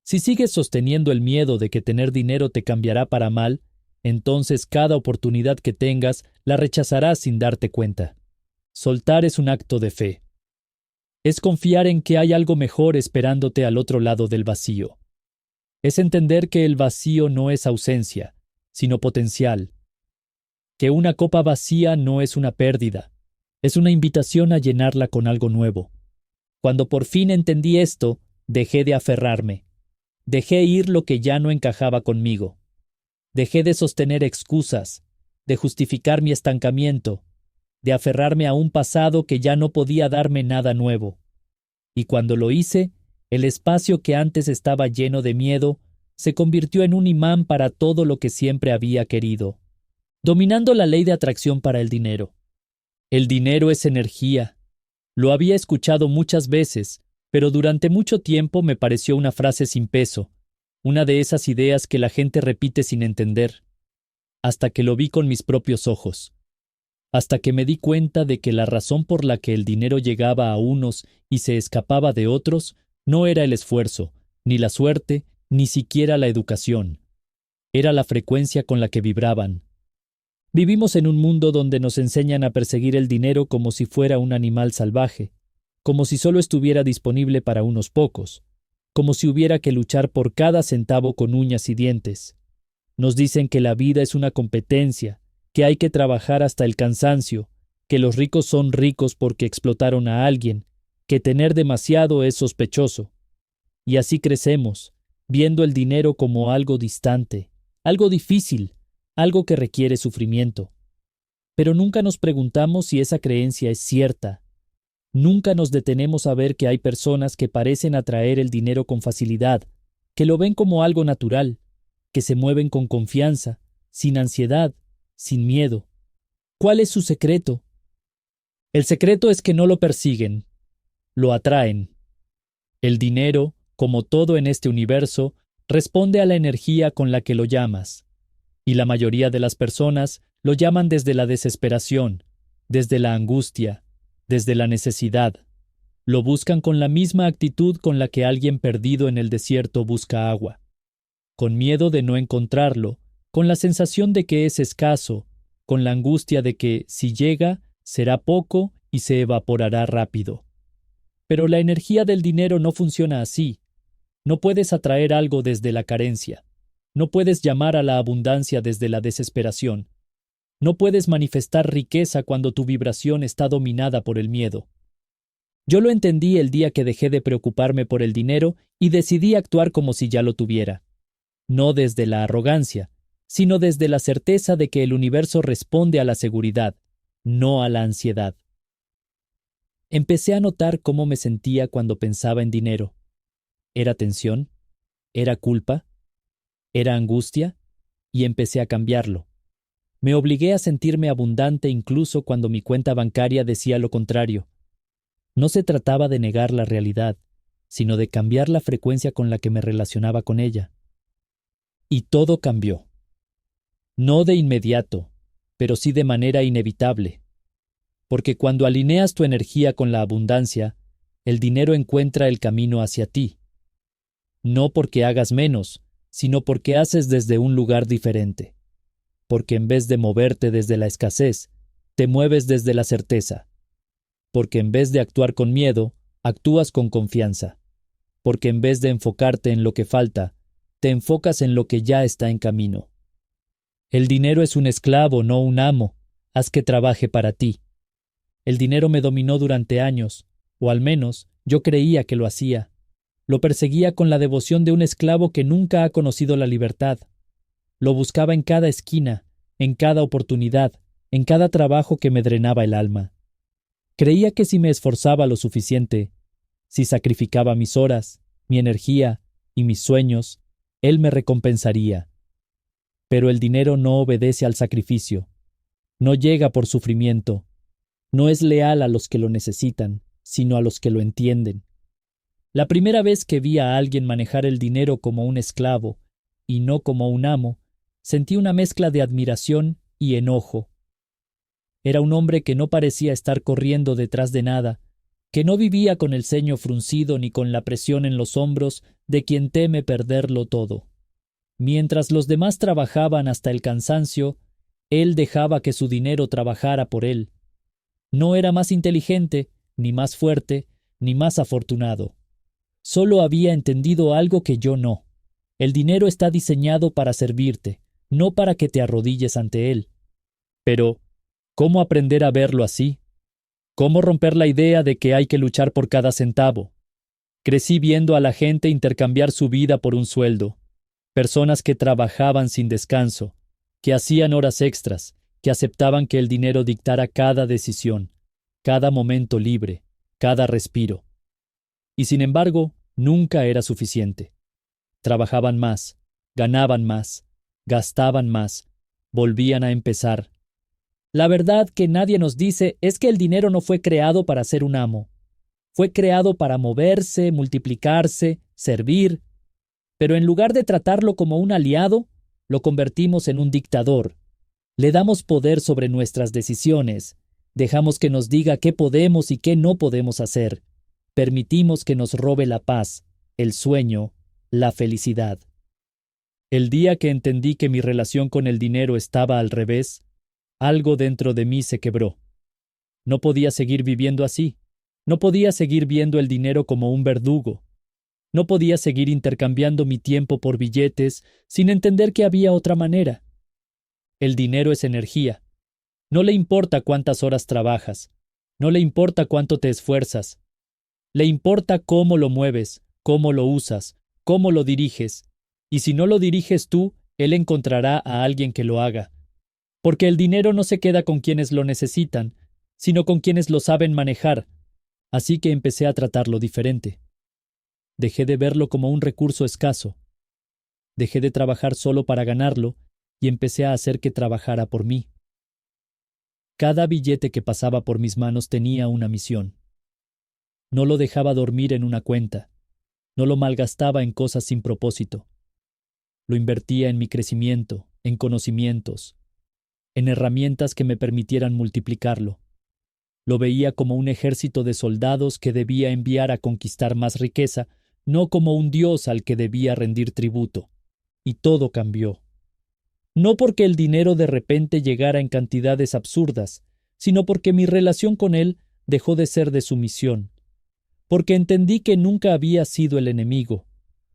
Si sigues sosteniendo el miedo de que tener dinero te cambiará para mal, entonces cada oportunidad que tengas la rechazarás sin darte cuenta. Soltar es un acto de fe. Es confiar en que hay algo mejor esperándote al otro lado del vacío. Es entender que el vacío no es ausencia, sino potencial. Que una copa vacía no es una pérdida, es una invitación a llenarla con algo nuevo. Cuando por fin entendí esto, dejé de aferrarme. Dejé ir lo que ya no encajaba conmigo. Dejé de sostener excusas, de justificar mi estancamiento, de aferrarme a un pasado que ya no podía darme nada nuevo. Y cuando lo hice, el espacio que antes estaba lleno de miedo se convirtió en un imán para todo lo que siempre había querido, dominando la ley de atracción para el dinero. El dinero es energía. Lo había escuchado muchas veces, pero durante mucho tiempo me pareció una frase sin peso, una de esas ideas que la gente repite sin entender, hasta que lo vi con mis propios ojos. Hasta que me di cuenta de que la razón por la que el dinero llegaba a unos y se escapaba de otros no era el esfuerzo, ni la suerte, ni siquiera la educación. Era la frecuencia con la que vibraban. Vivimos en un mundo donde nos enseñan a perseguir el dinero como si fuera un animal salvaje, como si solo estuviera disponible para unos pocos, como si hubiera que luchar por cada centavo con uñas y dientes. Nos dicen que la vida es una competencia, que hay que trabajar hasta el cansancio, que los ricos son ricos porque explotaron a alguien, que tener demasiado es sospechoso. Y así crecemos, viendo el dinero como algo distante, algo difícil, algo que requiere sufrimiento. Pero nunca nos preguntamos si esa creencia es cierta. Nunca nos detenemos a ver que hay personas que parecen atraer el dinero con facilidad, que lo ven como algo natural, que se mueven con confianza, sin ansiedad, sin miedo. ¿Cuál es su secreto? El secreto es que no lo persiguen, lo atraen. El dinero, como todo en este universo, responde a la energía con la que lo llamas. Y la mayoría de las personas lo llaman desde la desesperación, desde la angustia, desde la necesidad. Lo buscan con la misma actitud con la que alguien perdido en el desierto busca agua. Con miedo de no encontrarlo, con la sensación de que es escaso, con la angustia de que, si llega, será poco y se evaporará rápido. Pero la energía del dinero no funciona así. No puedes atraer algo desde la carencia. No puedes llamar a la abundancia desde la desesperación. No puedes manifestar riqueza cuando tu vibración está dominada por el miedo. Yo lo entendí el día que dejé de preocuparme por el dinero y decidí actuar como si ya lo tuviera. No desde la arrogancia, sino desde la certeza de que el universo responde a la seguridad, no a la ansiedad. Empecé a notar cómo me sentía cuando pensaba en dinero. ¿Era tensión? ¿Era culpa? ¿Era angustia? Y empecé a cambiarlo. Me obligué a sentirme abundante incluso cuando mi cuenta bancaria decía lo contrario. No se trataba de negar la realidad, sino de cambiar la frecuencia con la que me relacionaba con ella. Y todo cambió. No de inmediato, pero sí de manera inevitable. Porque cuando alineas tu energía con la abundancia, el dinero encuentra el camino hacia ti. No porque hagas menos, sino porque haces desde un lugar diferente. Porque en vez de moverte desde la escasez, te mueves desde la certeza. Porque en vez de actuar con miedo, actúas con confianza. Porque en vez de enfocarte en lo que falta, te enfocas en lo que ya está en camino. El dinero es un esclavo, no un amo. Haz que trabaje para ti. El dinero me dominó durante años, o al menos yo creía que lo hacía. Lo perseguía con la devoción de un esclavo que nunca ha conocido la libertad. Lo buscaba en cada esquina, en cada oportunidad, en cada trabajo que me drenaba el alma. Creía que si me esforzaba lo suficiente, si sacrificaba mis horas, mi energía y mis sueños, él me recompensaría. Pero el dinero no obedece al sacrificio, no llega por sufrimiento, no es leal a los que lo necesitan, sino a los que lo entienden. La primera vez que vi a alguien manejar el dinero como un esclavo, y no como un amo, sentí una mezcla de admiración y enojo. Era un hombre que no parecía estar corriendo detrás de nada, que no vivía con el ceño fruncido ni con la presión en los hombros de quien teme perderlo todo. Mientras los demás trabajaban hasta el cansancio, él dejaba que su dinero trabajara por él. No era más inteligente, ni más fuerte, ni más afortunado. Solo había entendido algo que yo no. El dinero está diseñado para servirte, no para que te arrodilles ante él. Pero, ¿cómo aprender a verlo así? ¿Cómo romper la idea de que hay que luchar por cada centavo? Crecí viendo a la gente intercambiar su vida por un sueldo. Personas que trabajaban sin descanso, que hacían horas extras, que aceptaban que el dinero dictara cada decisión, cada momento libre, cada respiro. Y sin embargo, nunca era suficiente. Trabajaban más, ganaban más, gastaban más, volvían a empezar. La verdad que nadie nos dice es que el dinero no fue creado para ser un amo. Fue creado para moverse, multiplicarse, servir. Pero en lugar de tratarlo como un aliado, lo convertimos en un dictador. Le damos poder sobre nuestras decisiones. Dejamos que nos diga qué podemos y qué no podemos hacer. Permitimos que nos robe la paz, el sueño, la felicidad. El día que entendí que mi relación con el dinero estaba al revés, algo dentro de mí se quebró. No podía seguir viviendo así. No podía seguir viendo el dinero como un verdugo. No podía seguir intercambiando mi tiempo por billetes sin entender que había otra manera. El dinero es energía. No le importa cuántas horas trabajas. No le importa cuánto te esfuerzas. Le importa cómo lo mueves, cómo lo usas, cómo lo diriges. Y si no lo diriges tú, él encontrará a alguien que lo haga. Porque el dinero no se queda con quienes lo necesitan, sino con quienes lo saben manejar. Así que empecé a tratarlo diferente. Dejé de verlo como un recurso escaso. Dejé de trabajar solo para ganarlo y empecé a hacer que trabajara por mí. Cada billete que pasaba por mis manos tenía una misión. No lo dejaba dormir en una cuenta. No lo malgastaba en cosas sin propósito. Lo invertía en mi crecimiento, en conocimientos, en herramientas que me permitieran multiplicarlo. Lo veía como un ejército de soldados que debía enviar a conquistar más riqueza, no como un dios al que debía rendir tributo. Y todo cambió. No porque el dinero de repente llegara en cantidades absurdas, sino porque mi relación con él dejó de ser de sumisión. Porque entendí que nunca había sido el enemigo.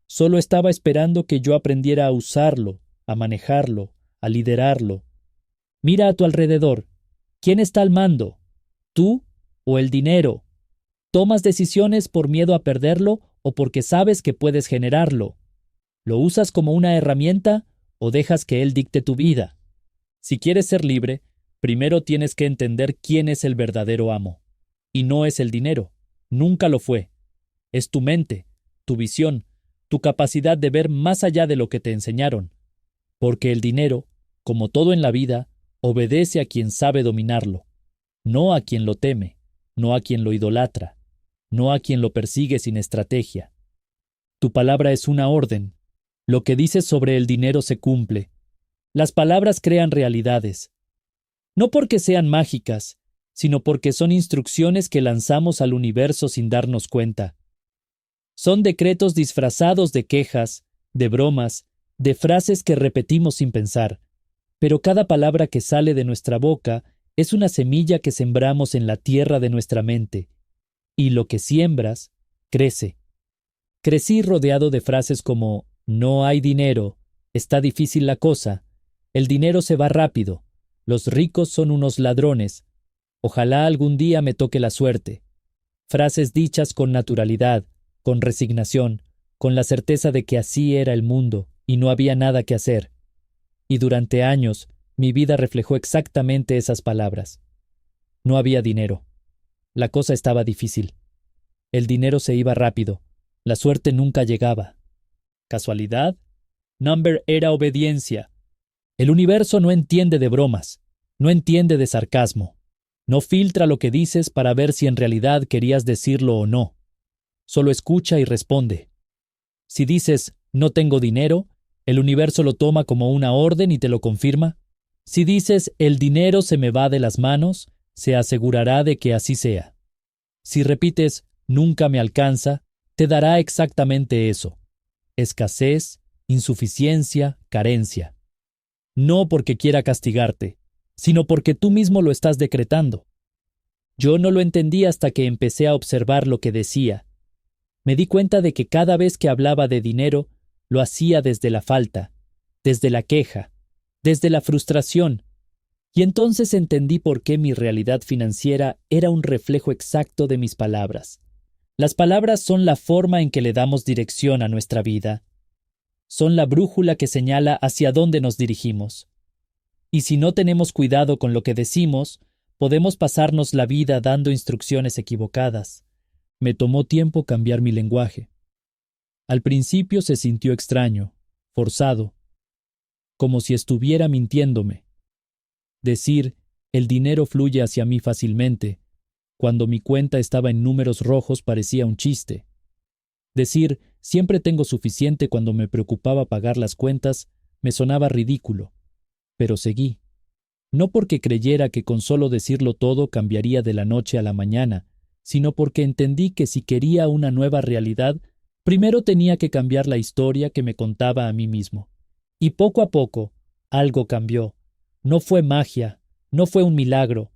Solo estaba esperando que yo aprendiera a usarlo, a manejarlo, a liderarlo. Mira a tu alrededor. ¿Quién está al mando? ¿Tú o el dinero? ¿Tomas decisiones por miedo a perderlo o porque sabes que puedes generarlo? ¿Lo usas como una herramienta o dejas que él dicte tu vida? Si quieres ser libre, primero tienes que entender quién es el verdadero amo. Y no es el dinero. Nunca lo fue. Es tu mente, tu visión, tu capacidad de ver más allá de lo que te enseñaron. Porque el dinero, como todo en la vida, obedece a quien sabe dominarlo, no a quien lo teme, no a quien lo idolatra, no a quien lo persigue sin estrategia. Tu palabra es una orden. Lo que dices sobre el dinero se cumple. Las palabras crean realidades. No porque sean mágicas, sino porque son instrucciones que lanzamos al universo sin darnos cuenta. Son decretos disfrazados de quejas, de bromas, de frases que repetimos sin pensar. Pero cada palabra que sale de nuestra boca es una semilla que sembramos en la tierra de nuestra mente. Y lo que siembras, crece. Crecí rodeado de frases como No hay dinero, está difícil la cosa, el dinero se va rápido, los ricos son unos ladrones, ojalá algún día me toque la suerte. Frases dichas con naturalidad, con resignación, con la certeza de que así era el mundo y no había nada que hacer. Y durante años mi vida reflejó exactamente esas palabras. No había dinero. La cosa estaba difícil. El dinero se iba rápido. La suerte nunca llegaba. ¿Casualidad? Number era obediencia. El universo no entiende de bromas, no entiende de sarcasmo. No filtra lo que dices para ver si en realidad querías decirlo o no. Solo escucha y responde. Si dices, no tengo dinero, el universo lo toma como una orden y te lo confirma. Si dices, el dinero se me va de las manos, se asegurará de que así sea. Si repites, nunca me alcanza, te dará exactamente eso. Escasez, insuficiencia, carencia. No porque quiera castigarte, sino porque tú mismo lo estás decretando. Yo no lo entendí hasta que empecé a observar lo que decía. Me di cuenta de que cada vez que hablaba de dinero, lo hacía desde la falta, desde la queja, desde la frustración, y entonces entendí por qué mi realidad financiera era un reflejo exacto de mis palabras. Las palabras son la forma en que le damos dirección a nuestra vida. Son la brújula que señala hacia dónde nos dirigimos. Y si no tenemos cuidado con lo que decimos, podemos pasarnos la vida dando instrucciones equivocadas. Me tomó tiempo cambiar mi lenguaje. Al principio se sintió extraño, forzado, como si estuviera mintiéndome. Decir, el dinero fluye hacia mí fácilmente, cuando mi cuenta estaba en números rojos parecía un chiste. Decir, siempre tengo suficiente cuando me preocupaba pagar las cuentas, me sonaba ridículo. Pero seguí. No porque creyera que con solo decirlo todo cambiaría de la noche a la mañana, sino porque entendí que si quería una nueva realidad, primero tenía que cambiar la historia que me contaba a mí mismo. Y poco a poco, algo cambió. No fue magia, no fue un milagro,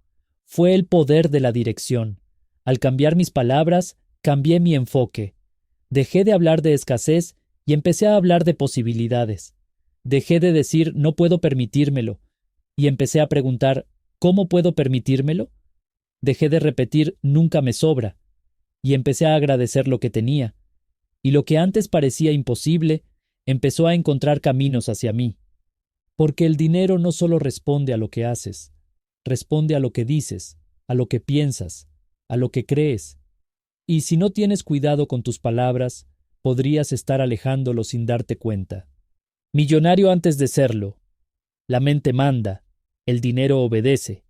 fue el poder de la dirección. Al cambiar mis palabras, cambié mi enfoque. Dejé de hablar de escasez y empecé a hablar de posibilidades. Dejé de decir no puedo permitírmelo y empecé a preguntar ¿cómo puedo permitírmelo? Dejé de repetir nunca me sobra y empecé a agradecer lo que tenía. Y lo que antes parecía imposible empezó a encontrar caminos hacia mí. Porque el dinero no solo responde a lo que haces, responde a lo que dices, a lo que piensas, a lo que crees. Y si no tienes cuidado con tus palabras, podrías estar alejándolo sin darte cuenta. Millonario antes de serlo. La mente manda, el dinero obedece.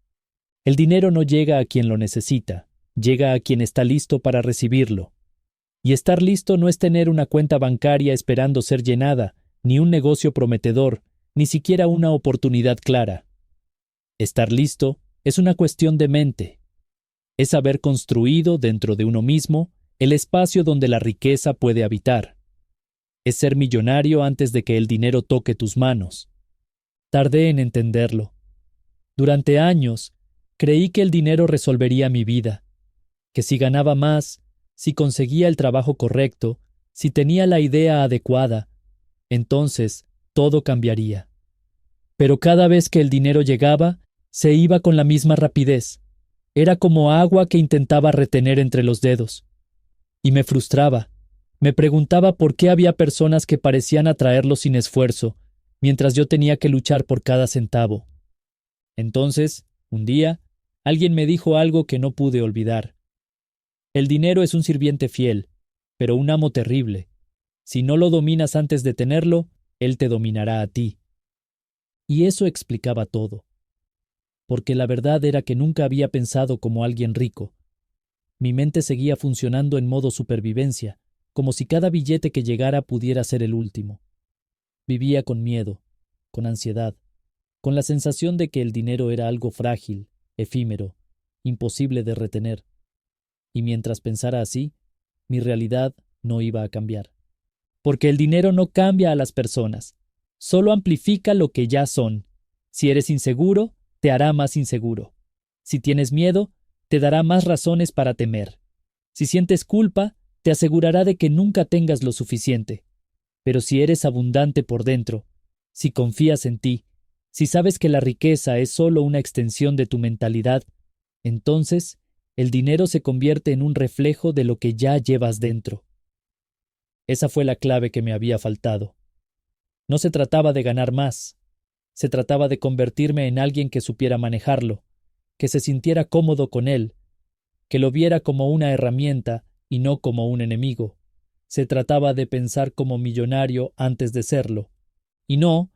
El dinero no llega a quien lo necesita, llega a quien está listo para recibirlo. Y estar listo no es tener una cuenta bancaria esperando ser llenada, ni un negocio prometedor, ni siquiera una oportunidad clara. Estar listo es una cuestión de mente. Es haber construido dentro de uno mismo el espacio donde la riqueza puede habitar. Es ser millonario antes de que el dinero toque tus manos. Tardé en entenderlo. Durante años, creí que el dinero resolvería mi vida, que si ganaba más, si conseguía el trabajo correcto, si tenía la idea adecuada, entonces todo cambiaría. Pero cada vez que el dinero llegaba, se iba con la misma rapidez. Era como agua que intentaba retener entre los dedos. Y me frustraba. Me preguntaba por qué había personas que parecían atraerlo sin esfuerzo, mientras yo tenía que luchar por cada centavo. Entonces, un día, alguien me dijo algo que no pude olvidar. El dinero es un sirviente fiel, pero un amo terrible. Si no lo dominas antes de tenerlo, él te dominará a ti. Y eso explicaba todo. Porque la verdad era que nunca había pensado como alguien rico. Mi mente seguía funcionando en modo supervivencia, como si cada billete que llegara pudiera ser el último. Vivía con miedo, con ansiedad, con la sensación de que el dinero era algo frágil, efímero, imposible de retener. Y mientras pensara así, mi realidad no iba a cambiar. Porque el dinero no cambia a las personas, solo amplifica lo que ya son. Si eres inseguro, te hará más inseguro. Si tienes miedo, te dará más razones para temer. Si sientes culpa, te asegurará de que nunca tengas lo suficiente. Pero si eres abundante por dentro, si confías en ti, si sabes que la riqueza es solo una extensión de tu mentalidad, entonces el dinero se convierte en un reflejo de lo que ya llevas dentro. Esa fue la clave que me había faltado. No se trataba de ganar más, se trataba de convertirme en alguien que supiera manejarlo, que se sintiera cómodo con él, que lo viera como una herramienta y no como un enemigo. Se trataba de pensar como millonario antes de serlo. Y no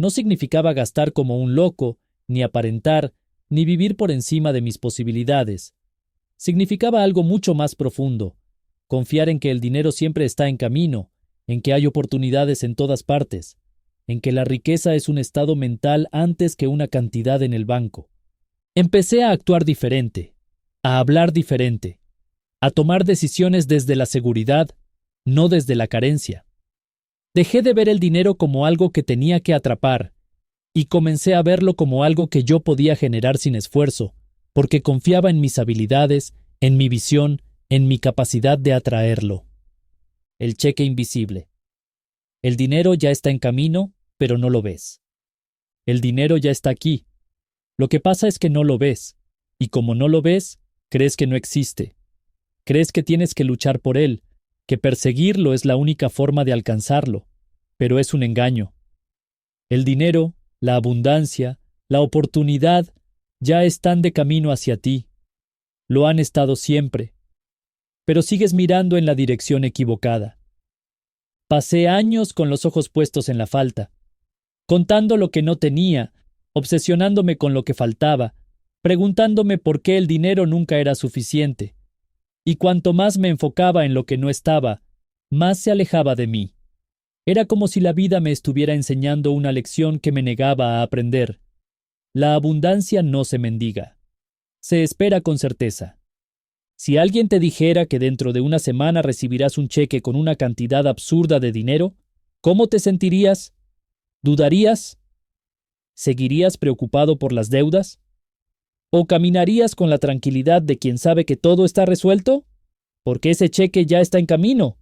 significaba gastar como un loco, ni aparentar, ni vivir por encima de mis posibilidades. Significaba algo mucho más profundo, confiar en que el dinero siempre está en camino, en que hay oportunidades en todas partes, en que la riqueza es un estado mental antes que una cantidad en el banco. Empecé a actuar diferente, a hablar diferente, a tomar decisiones desde la seguridad, no desde la carencia. Dejé de ver el dinero como algo que tenía que atrapar, y comencé a verlo como algo que yo podía generar sin esfuerzo, porque confiaba en mis habilidades, en mi visión, en mi capacidad de atraerlo. El cheque invisible. El dinero ya está en camino, pero no lo ves. El dinero ya está aquí. Lo que pasa es que no lo ves, y como no lo ves, crees que no existe. Crees que tienes que luchar por él, que perseguirlo es la única forma de alcanzarlo, pero es un engaño. El dinero, la abundancia, la oportunidad ya están de camino hacia ti. Lo han estado siempre, pero sigues mirando en la dirección equivocada. Pasé años con los ojos puestos en la falta, contando lo que no tenía, obsesionándome con lo que faltaba, preguntándome por qué el dinero nunca era suficiente. Y cuanto más me enfocaba en lo que no estaba, más se alejaba de mí. Era como si la vida me estuviera enseñando una lección que me negaba a aprender. La abundancia no se mendiga. Se espera con certeza. Si alguien te dijera que dentro de una semana recibirás un cheque con una cantidad absurda de dinero, ¿cómo te sentirías? ¿Dudarías? ¿Seguirías preocupado por las deudas? ¿O caminarías con la tranquilidad de quien sabe que todo está resuelto? Porque ese cheque ya está en camino,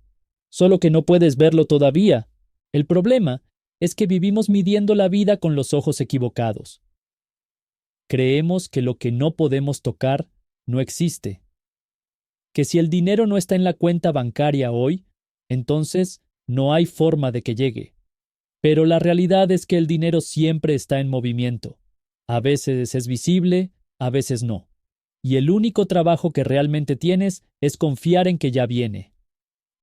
solo que no puedes verlo todavía. El problema es que vivimos midiendo la vida con los ojos equivocados. Creemos que lo que no podemos tocar no existe. Que si el dinero no está en la cuenta bancaria hoy, entonces no hay forma de que llegue. Pero la realidad es que el dinero siempre está en movimiento. A veces es visible, a veces no. Y el único trabajo que realmente tienes es confiar en que ya viene.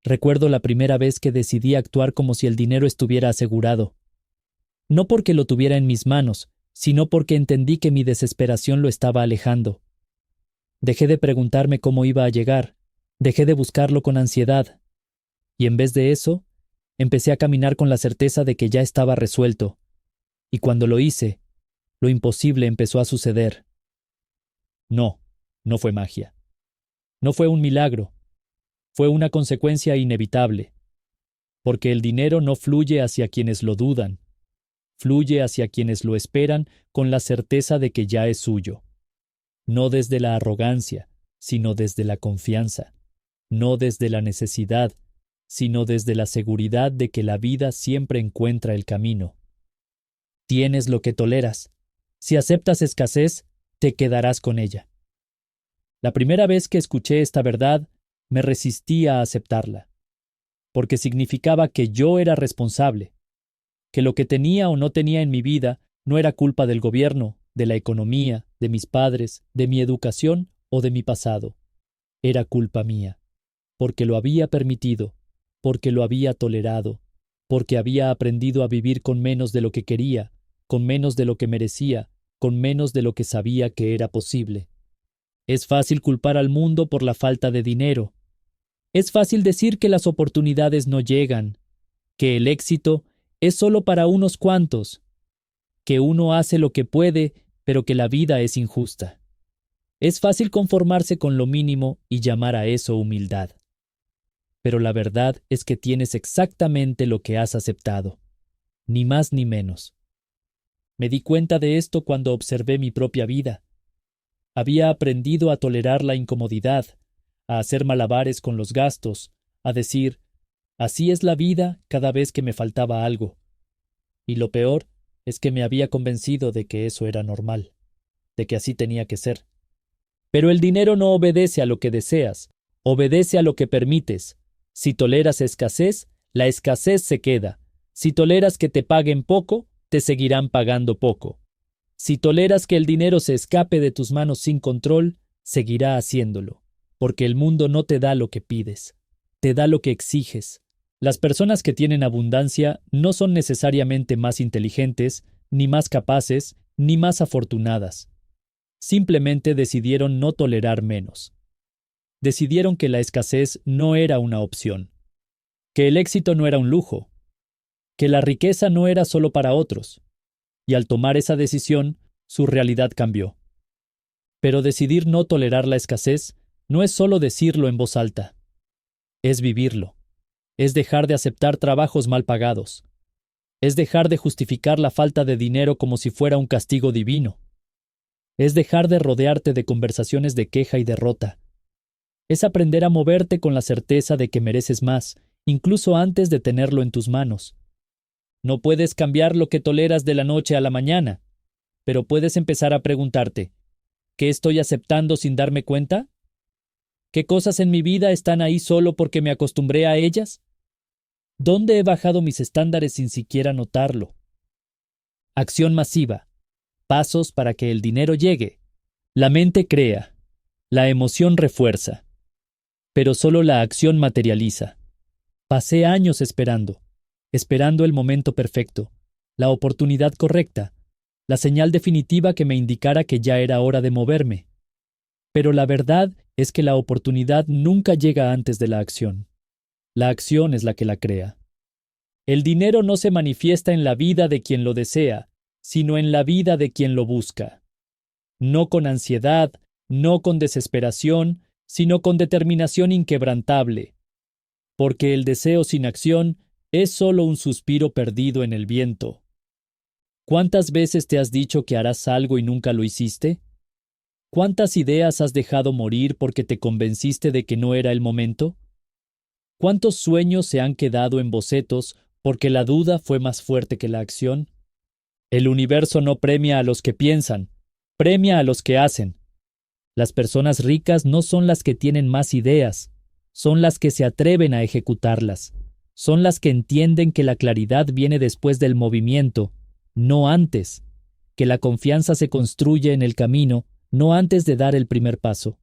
Recuerdo la primera vez que decidí actuar como si el dinero estuviera asegurado. No porque lo tuviera en mis manos, sino porque entendí que mi desesperación lo estaba alejando. Dejé de preguntarme cómo iba a llegar, dejé de buscarlo con ansiedad. Y en vez de eso, empecé a caminar con la certeza de que ya estaba resuelto. Y cuando lo hice, lo imposible empezó a suceder. No fue magia. No fue un milagro. Fue una consecuencia inevitable. Porque el dinero no fluye hacia quienes lo dudan. Fluye hacia quienes lo esperan con la certeza de que ya es suyo. No desde la arrogancia, sino desde la confianza. No desde la necesidad, sino desde la seguridad de que la vida siempre encuentra el camino. Tienes lo que toleras. Si aceptas escasez, te quedarás con ella. La primera vez que escuché esta verdad, me resistí a aceptarla, porque significaba que yo era responsable, que lo que tenía o no tenía en mi vida no era culpa del gobierno, de la economía, de mis padres, de mi educación o de mi pasado. Era culpa mía, porque lo había permitido, porque lo había tolerado, porque había aprendido a vivir con menos de lo que quería, con menos de lo que merecía, con menos de lo que sabía que era posible. Es fácil culpar al mundo por la falta de dinero. Es fácil decir que las oportunidades no llegan, que el éxito es solo para unos cuantos, que uno hace lo que puede, pero que la vida es injusta. Es fácil conformarse con lo mínimo y llamar a eso humildad. Pero la verdad es que tienes exactamente lo que has aceptado, ni más ni menos. Me di cuenta de esto cuando observé mi propia vida. Había aprendido a tolerar la incomodidad, a hacer malabares con los gastos, a decir, Así es la vida cada vez que me faltaba algo. Y lo peor es que me había convencido de que eso era normal, de que así tenía que ser. Pero el dinero no obedece a lo que deseas, obedece a lo que permites. Si toleras escasez, la escasez se queda. Si toleras que te paguen poco, te seguirán pagando poco. Si toleras que el dinero se escape de tus manos sin control, seguirá haciéndolo, porque el mundo no te da lo que pides, te da lo que exiges. Las personas que tienen abundancia no son necesariamente más inteligentes, ni más capaces, ni más afortunadas. Simplemente decidieron no tolerar menos. Decidieron que la escasez no era una opción, que el éxito no era un lujo, que la riqueza no era solo para otros. Y al tomar esa decisión, su realidad cambió. Pero decidir no tolerar la escasez no es solo decirlo en voz alta, es vivirlo, es dejar de aceptar trabajos mal pagados, es dejar de justificar la falta de dinero como si fuera un castigo divino, es dejar de rodearte de conversaciones de queja y derrota, es aprender a moverte con la certeza de que mereces más, incluso antes de tenerlo en tus manos. No puedes cambiar lo que toleras de la noche a la mañana, pero puedes empezar a preguntarte, ¿qué estoy aceptando sin darme cuenta? ¿Qué cosas en mi vida están ahí solo porque me acostumbré a ellas? ¿Dónde he bajado mis estándares sin siquiera notarlo? Acción masiva. Pasos para que el dinero llegue. La mente crea. La emoción refuerza. Pero solo la acción materializa. Pasé años esperando el momento perfecto, la oportunidad correcta, la señal definitiva que me indicara que ya era hora de moverme. Pero la verdad es que la oportunidad nunca llega antes de la acción. La acción es la que la crea. El dinero no se manifiesta en la vida de quien lo desea, sino en la vida de quien lo busca. No con ansiedad, no con desesperación, sino con determinación inquebrantable. Porque el deseo sin acción es solo un suspiro perdido en el viento. ¿Cuántas veces te has dicho que harás algo y nunca lo hiciste? ¿Cuántas ideas has dejado morir porque te convenciste de que no era el momento? ¿Cuántos sueños se han quedado en bocetos porque la duda fue más fuerte que la acción? El universo no premia a los que piensan, premia a los que hacen. Las personas ricas no son las que tienen más ideas, son las que se atreven a ejecutarlas. Son las que entienden que la claridad viene después del movimiento, no antes, que la confianza se construye en el camino, no antes de dar el primer paso,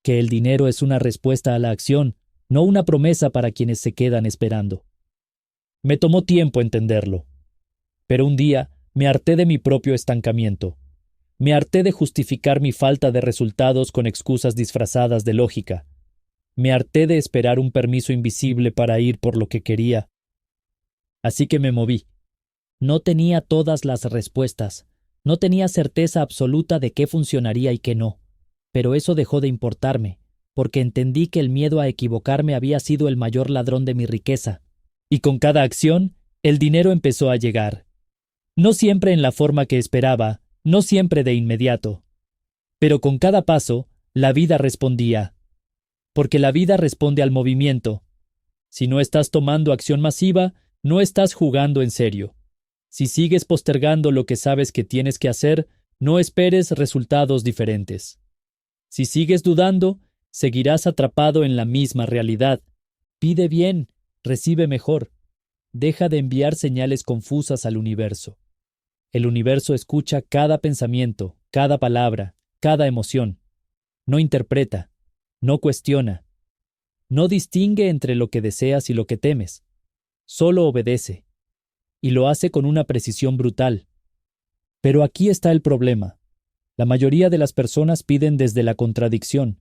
que el dinero es una respuesta a la acción, no una promesa para quienes se quedan esperando. Me tomó tiempo entenderlo, pero un día me harté de mi propio estancamiento. Me harté de justificar mi falta de resultados con excusas disfrazadas de lógica. Me harté de esperar un permiso invisible para ir por lo que quería. Así que me moví. No tenía todas las respuestas, no tenía certeza absoluta de qué funcionaría y qué no, pero eso dejó de importarme, porque entendí que el miedo a equivocarme había sido el mayor ladrón de mi riqueza, y con cada acción, el dinero empezó a llegar. No siempre en la forma que esperaba, no siempre de inmediato, pero con cada paso, la vida respondía. Porque la vida responde al movimiento. Si no estás tomando acción masiva, no estás jugando en serio. Si sigues postergando lo que sabes que tienes que hacer, no esperes resultados diferentes. Si sigues dudando, seguirás atrapado en la misma realidad. Pide bien, recibe mejor. Deja de enviar señales confusas al universo. El universo escucha cada pensamiento, cada palabra, cada emoción. No interpreta. No cuestiona. No distingue entre lo que deseas y lo que temes. Solo obedece. Y lo hace con una precisión brutal. Pero aquí está el problema. La mayoría de las personas piden desde la contradicción.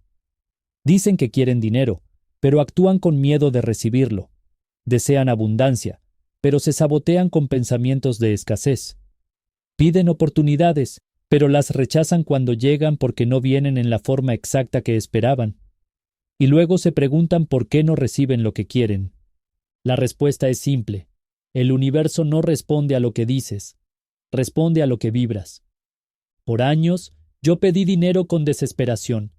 Dicen que quieren dinero, pero actúan con miedo de recibirlo. Desean abundancia, pero se sabotean con pensamientos de escasez. Piden oportunidades, pero las rechazan cuando llegan porque no vienen en la forma exacta que esperaban. Y luego se preguntan por qué no reciben lo que quieren. La respuesta es simple. El universo no responde a lo que dices, responde a lo que vibras. Por años, yo pedí dinero con desesperación.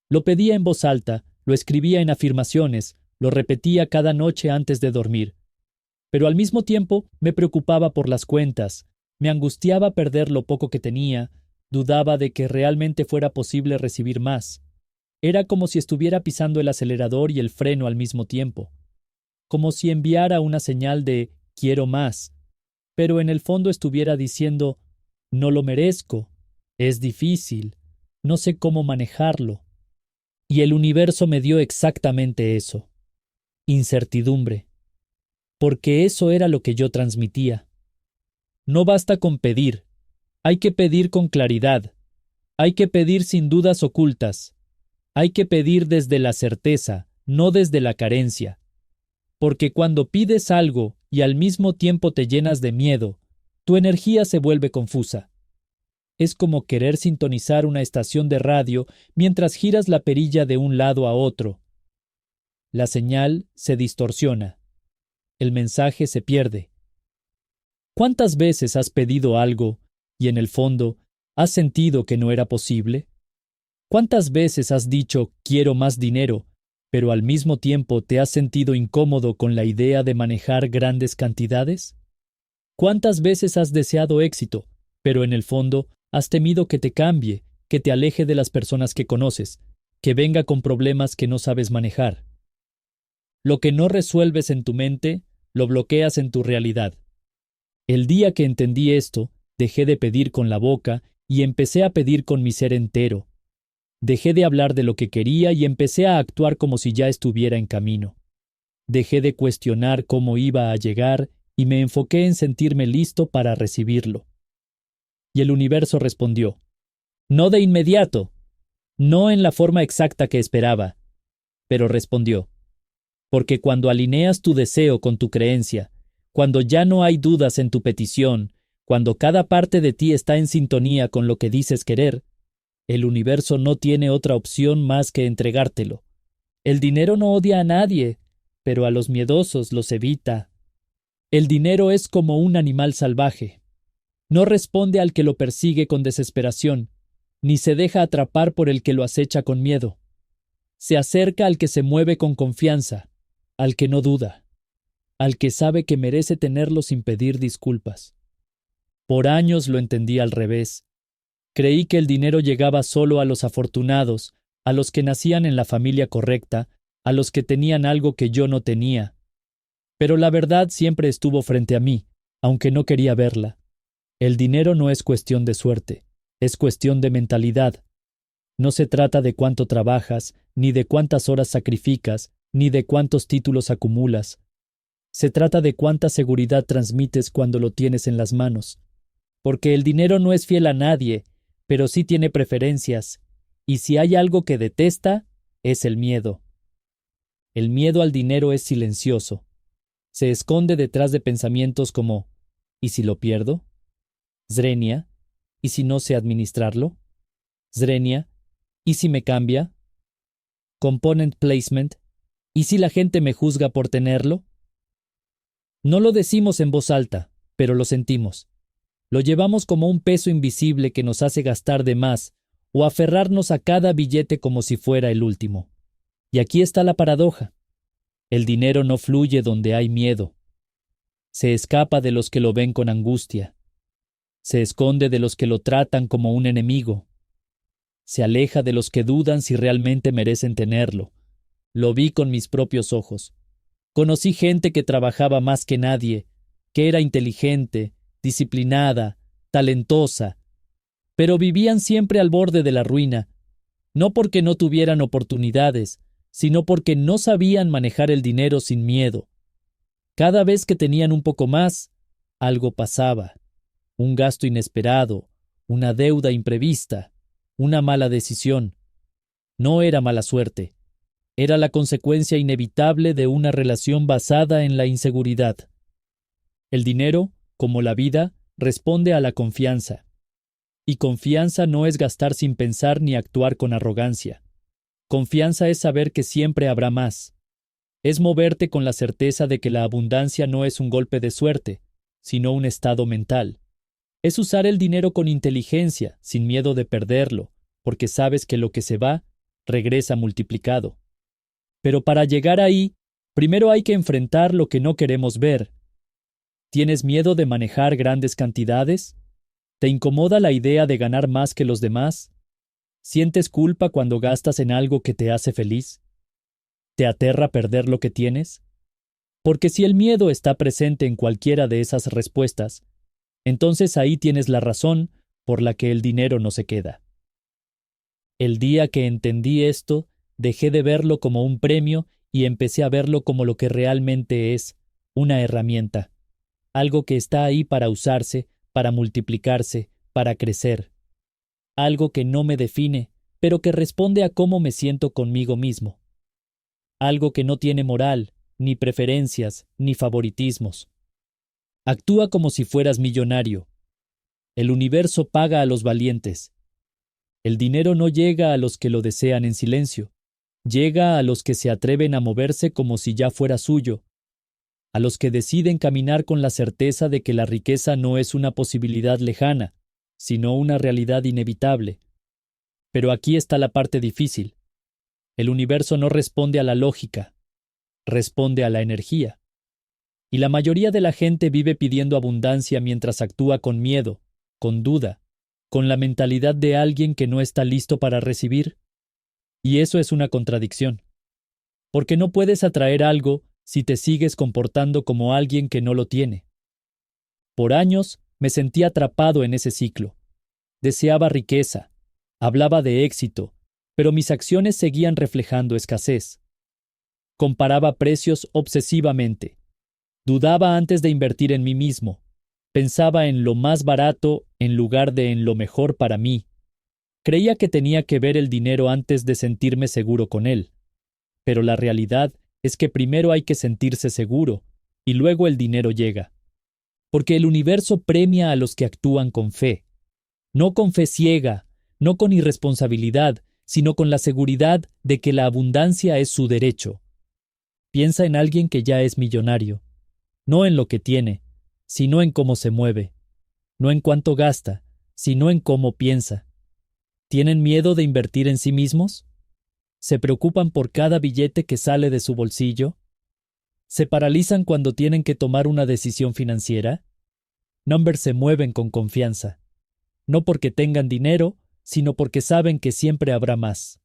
Lo pedía en voz alta, lo escribía en afirmaciones, Lo repetía cada noche antes de dormir. Pero al mismo tiempo me preocupaba por las cuentas, me angustiaba perder lo poco que tenía, dudaba de que realmente fuera posible recibir más. Era como si estuviera pisando el acelerador y el freno al mismo tiempo, como si enviara una señal de quiero más, pero en el fondo estuviera diciendo no lo merezco, es difícil, no sé cómo manejarlo. Y el universo me dio exactamente eso, incertidumbre, porque eso era lo que yo transmitía. No basta con pedir, hay que pedir con claridad, hay que pedir sin dudas ocultas, hay que pedir desde la certeza, no desde la carencia. Porque cuando pides algo y al mismo tiempo te llenas de miedo, tu energía se vuelve confusa. Es como querer sintonizar una estación de radio mientras giras la perilla de un lado a otro. La señal se distorsiona. El mensaje se pierde. ¿Cuántas veces has pedido algo y en el fondo has sentido que no era posible? ¿Cuántas veces has dicho quiero más dinero, pero al mismo tiempo te has sentido incómodo con la idea de manejar grandes cantidades? ¿Cuántas veces has deseado éxito, pero en el fondo has temido que te cambie, que te aleje de las personas que conoces, que venga con problemas que no sabes manejar? Lo que no resuelves en tu mente, lo bloqueas en tu realidad. El día que entendí esto, dejé de pedir con la boca y empecé a pedir con mi ser entero. Dejé de hablar de lo que quería y empecé a actuar como si ya estuviera en camino. Dejé de cuestionar cómo iba a llegar y me enfoqué en sentirme listo para recibirlo. Y el universo respondió, no de inmediato, no en la forma exacta que esperaba, pero respondió, porque cuando alineas tu deseo con tu creencia, cuando ya no hay dudas en tu petición, cuando cada parte de ti está en sintonía con lo que dices querer, el universo no tiene otra opción más que entregártelo. El dinero no odia a nadie, pero a los miedosos los evita. El dinero es como un animal salvaje. No responde al que lo persigue con desesperación, ni se deja atrapar por el que lo acecha con miedo. Se acerca al que se mueve con confianza, al que no duda, al que sabe que merece tenerlo sin pedir disculpas. Por años lo entendí al revés. Creí que el dinero llegaba solo a los afortunados, a los que nacían en la familia correcta, a los que tenían algo que yo no tenía. Pero la verdad siempre estuvo frente a mí, aunque no quería verla. El dinero no es cuestión de suerte, es cuestión de mentalidad. No se trata de cuánto trabajas, ni de cuántas horas sacrificas, ni de cuántos títulos acumulas. Se trata de cuánta seguridad transmites cuando lo tienes en las manos. Porque el dinero no es fiel a nadie, pero sí tiene preferencias, y si hay algo que detesta, es el miedo. El miedo al dinero es silencioso. Se esconde detrás de pensamientos como ¿y si lo pierdo? Zrenia, ¿y si no sé administrarlo? Zrenia, ¿y si me cambia? Component placement, ¿y si la gente me juzga por tenerlo? No lo decimos en voz alta, pero lo sentimos. Lo llevamos como un peso invisible que nos hace gastar de más o aferrarnos a cada billete como si fuera el último. Y aquí está la paradoja. El dinero no fluye donde hay miedo. Se escapa de los que lo ven con angustia. Se esconde de los que lo tratan como un enemigo. Se aleja de los que dudan si realmente merecen tenerlo. Lo vi con mis propios ojos. Conocí gente que trabajaba más que nadie, que era inteligente, disciplinada, talentosa, pero vivían siempre al borde de la ruina, no porque no tuvieran oportunidades, sino porque no sabían manejar el dinero sin miedo. Cada vez que tenían un poco más, algo pasaba, un gasto inesperado, una deuda imprevista, una mala decisión. No era mala suerte, era la consecuencia inevitable de una relación basada en la inseguridad. El dinero, como la vida, responde a la confianza. Y confianza no es gastar sin pensar ni actuar con arrogancia. Confianza es saber que siempre habrá más. Es moverte con la certeza de que la abundancia no es un golpe de suerte, sino un estado mental. Es usar el dinero con inteligencia, sin miedo de perderlo, porque sabes que lo que se va, regresa multiplicado. Pero para llegar ahí, Primero hay que enfrentar lo que no queremos ver. ¿Tienes miedo de manejar grandes cantidades? ¿Te incomoda la idea de ganar más que los demás? ¿Sientes culpa cuando gastas en algo que te hace feliz? ¿Te aterra perder lo que tienes? Porque si el miedo está presente en cualquiera de esas respuestas, entonces ahí tienes la razón por la que el dinero no se queda. El día que entendí esto, dejé de verlo como un premio y empecé a verlo como lo que realmente es, una herramienta, algo que está ahí para usarse, para multiplicarse, para crecer, algo que no me define, pero que responde a cómo me siento conmigo mismo, algo que no tiene moral, ni preferencias, ni favoritismos. Actúa como si fueras millonario. El universo paga a los valientes. El dinero no llega a los que lo desean en silencio, llega a los que se atreven a moverse como si ya fuera suyo, a los que deciden caminar con la certeza de que la riqueza no es una posibilidad lejana, sino una realidad inevitable. Pero aquí está la parte difícil. El universo no responde a la lógica, responde a la energía. Y la mayoría de la gente vive pidiendo abundancia mientras actúa con miedo, con duda, con la mentalidad de alguien que no está listo para recibir. Y eso es una contradicción. Porque no puedes atraer algo si te sigues comportando como alguien que no lo tiene. Por años me sentí atrapado en ese ciclo. Deseaba riqueza, hablaba de éxito, pero mis acciones seguían reflejando escasez. Comparaba precios obsesivamente. Dudaba antes de invertir en mí mismo. Pensaba en lo más barato en lugar de en lo mejor para mí. Creía que tenía que ver el dinero antes de sentirme seguro con él. Pero la realidad es que primero hay que sentirse seguro, y luego el dinero llega. Porque el universo premia a los que actúan con fe. No con fe ciega, no con irresponsabilidad, sino con la seguridad de que la abundancia es su derecho. Piensa en alguien que ya es millonario. No en lo que tiene, sino en cómo se mueve. No en cuánto gasta, sino en cómo piensa. ¿Tienen miedo de invertir en sí mismos? ¿Se preocupan por cada billete que sale de su bolsillo? ¿Se paralizan cuando tienen que tomar una decisión financiera? Numbers se mueven con confianza. No porque tengan dinero, sino porque saben que siempre habrá más.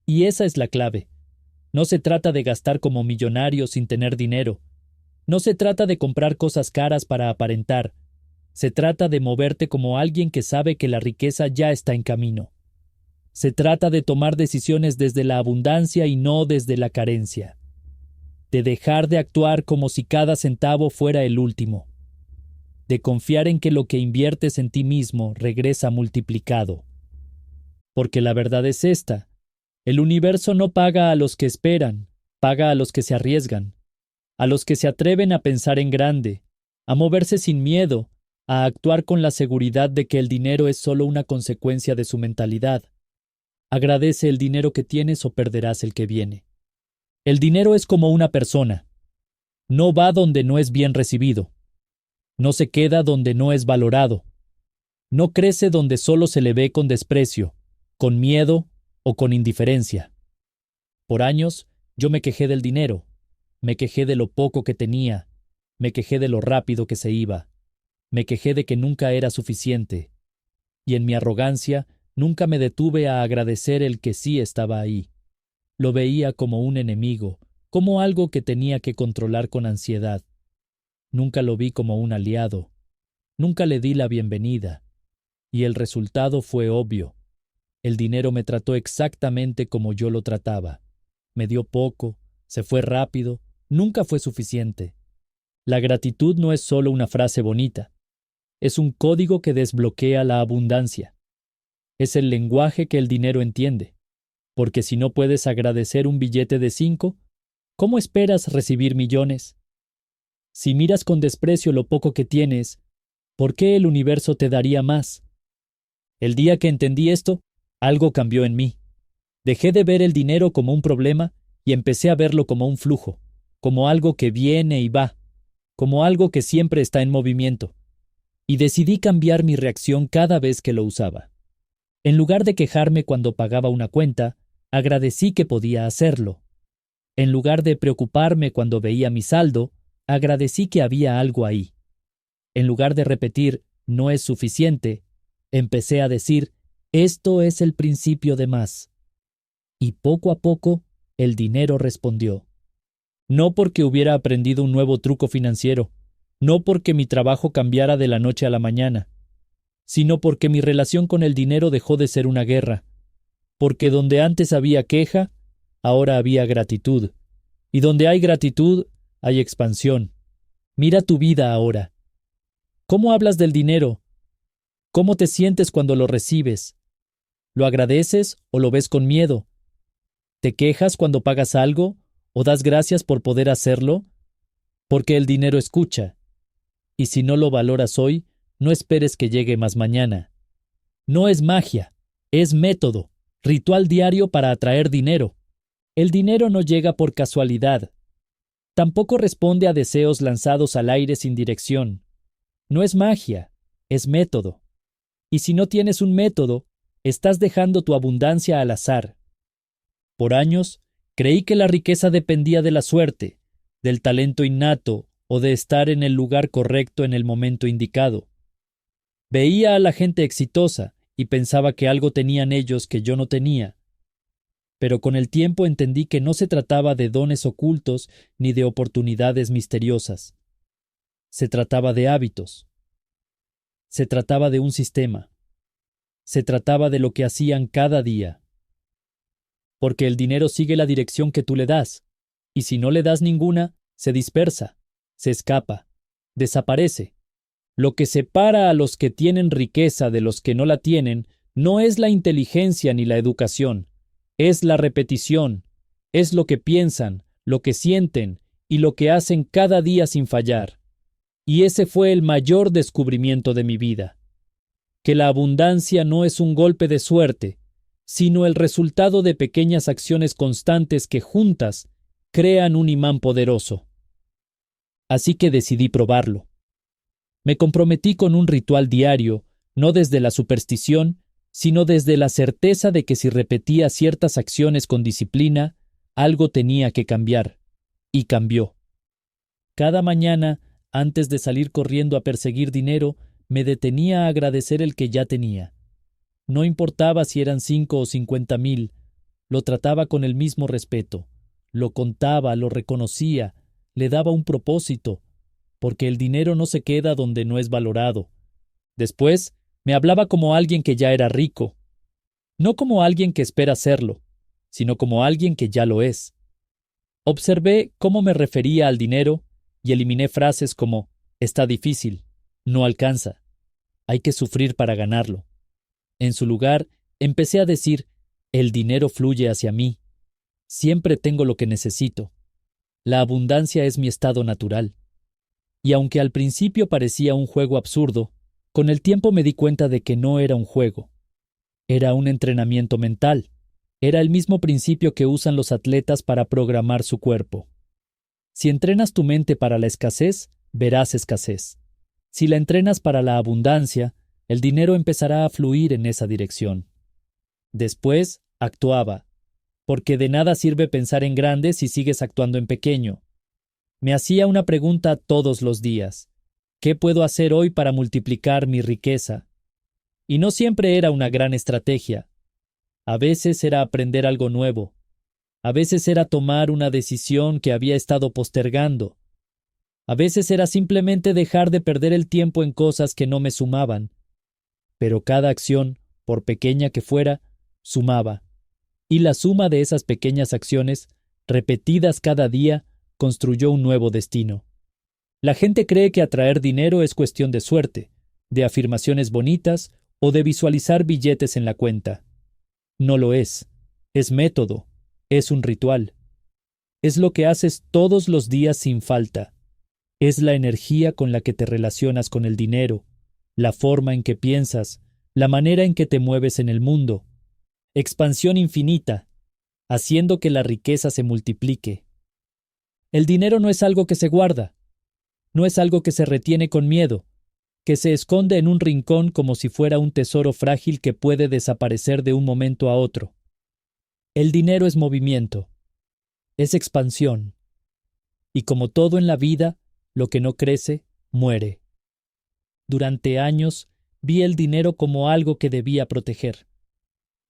Y esa es la clave. No se trata de gastar como millonario sin tener dinero. No se trata de comprar cosas caras para aparentar. Se trata de moverte como alguien que sabe que la riqueza ya está en camino. Se trata de tomar decisiones desde la abundancia y no desde la carencia. De dejar de actuar como si cada centavo fuera el último. De confiar en que lo que inviertes en ti mismo regresa multiplicado. Porque la verdad es esta: el universo no paga a los que esperan, paga a los que se arriesgan, a los que se atreven a pensar en grande, a moverse sin miedo, a actuar con la seguridad de que el dinero es solo una consecuencia de su mentalidad. Agradece el dinero que tienes o perderás el que viene. El dinero es como una persona. No va donde no es bien recibido. No se queda donde no es valorado. No crece donde solo se le ve con desprecio, con miedo o con indiferencia. Por años yo me quejé del dinero, me quejé de lo poco que tenía, me quejé de lo rápido que se iba, me quejé de que nunca era suficiente, y en mi arrogancia nunca me detuve a agradecer el que sí estaba ahí. Lo veía como un enemigo, como algo que tenía que controlar con ansiedad. Nunca lo vi como un aliado, nunca le di la bienvenida, y el resultado fue obvio. El dinero me trató exactamente como yo lo trataba. Me dio poco, se fue rápido, nunca fue suficiente. La gratitud no es solo una frase bonita, es un código que desbloquea la abundancia. Es el lenguaje que el dinero entiende, porque si no puedes agradecer un billete de 5, ¿cómo esperas recibir millones? Si miras con desprecio lo poco que tienes, ¿por qué el universo te daría más? El día que entendí esto, algo cambió en mí. Dejé de ver el dinero como un problema y empecé a verlo como un flujo, como algo que viene y va, como algo que siempre está en movimiento. Y decidí cambiar mi reacción cada vez que lo usaba. En lugar de quejarme cuando pagaba una cuenta, agradecí que podía hacerlo. En lugar de preocuparme cuando veía mi saldo, agradecí que había algo ahí. En lugar de repetir, no es suficiente, empecé a decir, esto es el principio de más. Y poco a poco, el dinero respondió. No porque hubiera aprendido un nuevo truco financiero, no porque mi trabajo cambiara de la noche a la mañana, sino porque mi relación con el dinero dejó de ser una guerra, porque donde antes había queja, ahora había gratitud, y donde hay gratitud, hay expansión. Mira tu vida ahora. ¿Cómo hablas del dinero? ¿Cómo te sientes cuando lo recibes? ¿Lo agradeces o lo ves con miedo? ¿Te quejas cuando pagas algo o das gracias por poder hacerlo? Porque el dinero escucha. Y si no lo valoras hoy, no esperes que llegue más mañana. No es magia, es método, ritual diario para atraer dinero. El dinero no llega por casualidad. Tampoco responde a deseos lanzados al aire sin dirección. No es magia, es método. Y si no tienes un método, estás dejando tu abundancia al azar. Por años, creí que la riqueza dependía de la suerte, del talento innato o de estar en el lugar correcto en el momento indicado. Veía a la gente exitosa y pensaba que algo tenían ellos que yo no tenía. Pero con el tiempo entendí que no se trataba de dones ocultos ni de oportunidades misteriosas. Se trataba de hábitos. Se trataba de un sistema. Se trataba de lo que hacían cada día. Porque el dinero sigue la dirección que tú le das, y si no le das ninguna, se dispersa, se escapa, desaparece. Lo que separa a los que tienen riqueza de los que no la tienen no es la inteligencia ni la educación, es la repetición, es lo que piensan, lo que sienten y lo que hacen cada día sin fallar. Y ese fue el mayor descubrimiento de mi vida. Que la abundancia no es un golpe de suerte, sino el resultado de pequeñas acciones constantes que juntas crean un imán poderoso. Así que decidí probarlo. Me comprometí con un ritual diario, no desde la superstición, sino desde la certeza de que si repetía ciertas acciones con disciplina, algo tenía que cambiar. Y cambió. Cada mañana, antes de salir corriendo a perseguir dinero, me detenía a agradecer el que ya tenía. No importaba si eran 5 o 50,000, lo trataba con el mismo respeto. Lo contaba, lo reconocía, le daba un propósito, porque el dinero no se queda donde no es valorado. Después, me hablaba como alguien que ya era rico, no como alguien que espera serlo, sino como alguien que ya lo es. Observé cómo me refería al dinero y eliminé frases como «está difícil», «no alcanza», «hay que sufrir para ganarlo». En su lugar, empecé a decir «el dinero fluye hacia mí», «siempre tengo lo que necesito», «la abundancia es mi estado natural». Y aunque al principio parecía un juego absurdo, con el tiempo me di cuenta de que no era un juego. Era un entrenamiento mental. Era el mismo principio que usan los atletas para programar su cuerpo. Si entrenas tu mente para la escasez, verás escasez. Si la entrenas para la abundancia, el dinero empezará a fluir en esa dirección. Después, actuaba, porque de nada sirve pensar en grande si sigues actuando en pequeño. Me hacía una pregunta todos los días. ¿Qué puedo hacer hoy para multiplicar mi riqueza? Y no siempre era una gran estrategia. A veces era aprender algo nuevo. A veces era tomar una decisión que había estado postergando. A veces era simplemente dejar de perder el tiempo en cosas que no me sumaban. Pero cada acción, por pequeña que fuera, sumaba. Y la suma de esas pequeñas acciones, repetidas cada día, construyó un nuevo destino. La gente cree que atraer dinero es cuestión de suerte, de afirmaciones bonitas o de visualizar billetes en la cuenta. No lo es. Es método. Es un ritual. Es lo que haces todos los días sin falta. Es la energía con la que te relacionas con el dinero, la forma en que piensas, la manera en que te mueves en el mundo. Expansión infinita, haciendo que la riqueza se multiplique. El dinero no es algo que se guarda, no es algo que se retiene con miedo, que se esconde en un rincón como si fuera un tesoro frágil que puede desaparecer de un momento a otro. El dinero es movimiento. es expansión. Y como todo en la vida, lo que no crece, muere. Durante años vi el dinero como algo que debía proteger,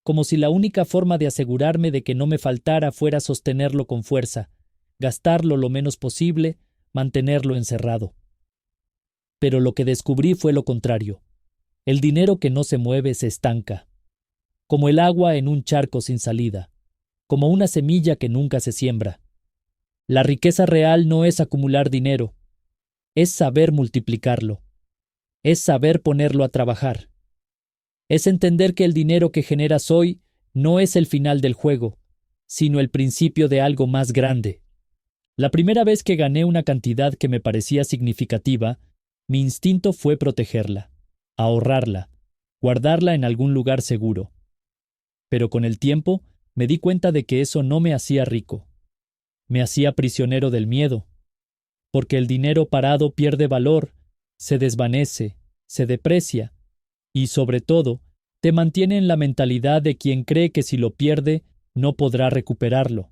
como si la única forma de asegurarme de que no me faltara fuera sostenerlo con fuerza, gastarlo lo menos posible, mantenerlo encerrado. Pero lo que descubrí fue lo contrario. El dinero que no se mueve se estanca, como el agua en un charco sin salida, como una semilla que nunca se siembra. La riqueza real no es acumular dinero, es saber multiplicarlo, es saber ponerlo a trabajar. Es entender que el dinero que generas hoy no es el final del juego, sino el principio de algo más grande. La primera vez que gané una cantidad que me parecía significativa, mi instinto fue protegerla, ahorrarla, guardarla en algún lugar seguro. Pero con el tiempo me di cuenta de que eso no me hacía rico. Me hacía prisionero del miedo, porque el dinero parado pierde valor, se desvanece, se deprecia, y sobre todo, te mantiene en la mentalidad de quien cree que si lo pierde, no podrá recuperarlo.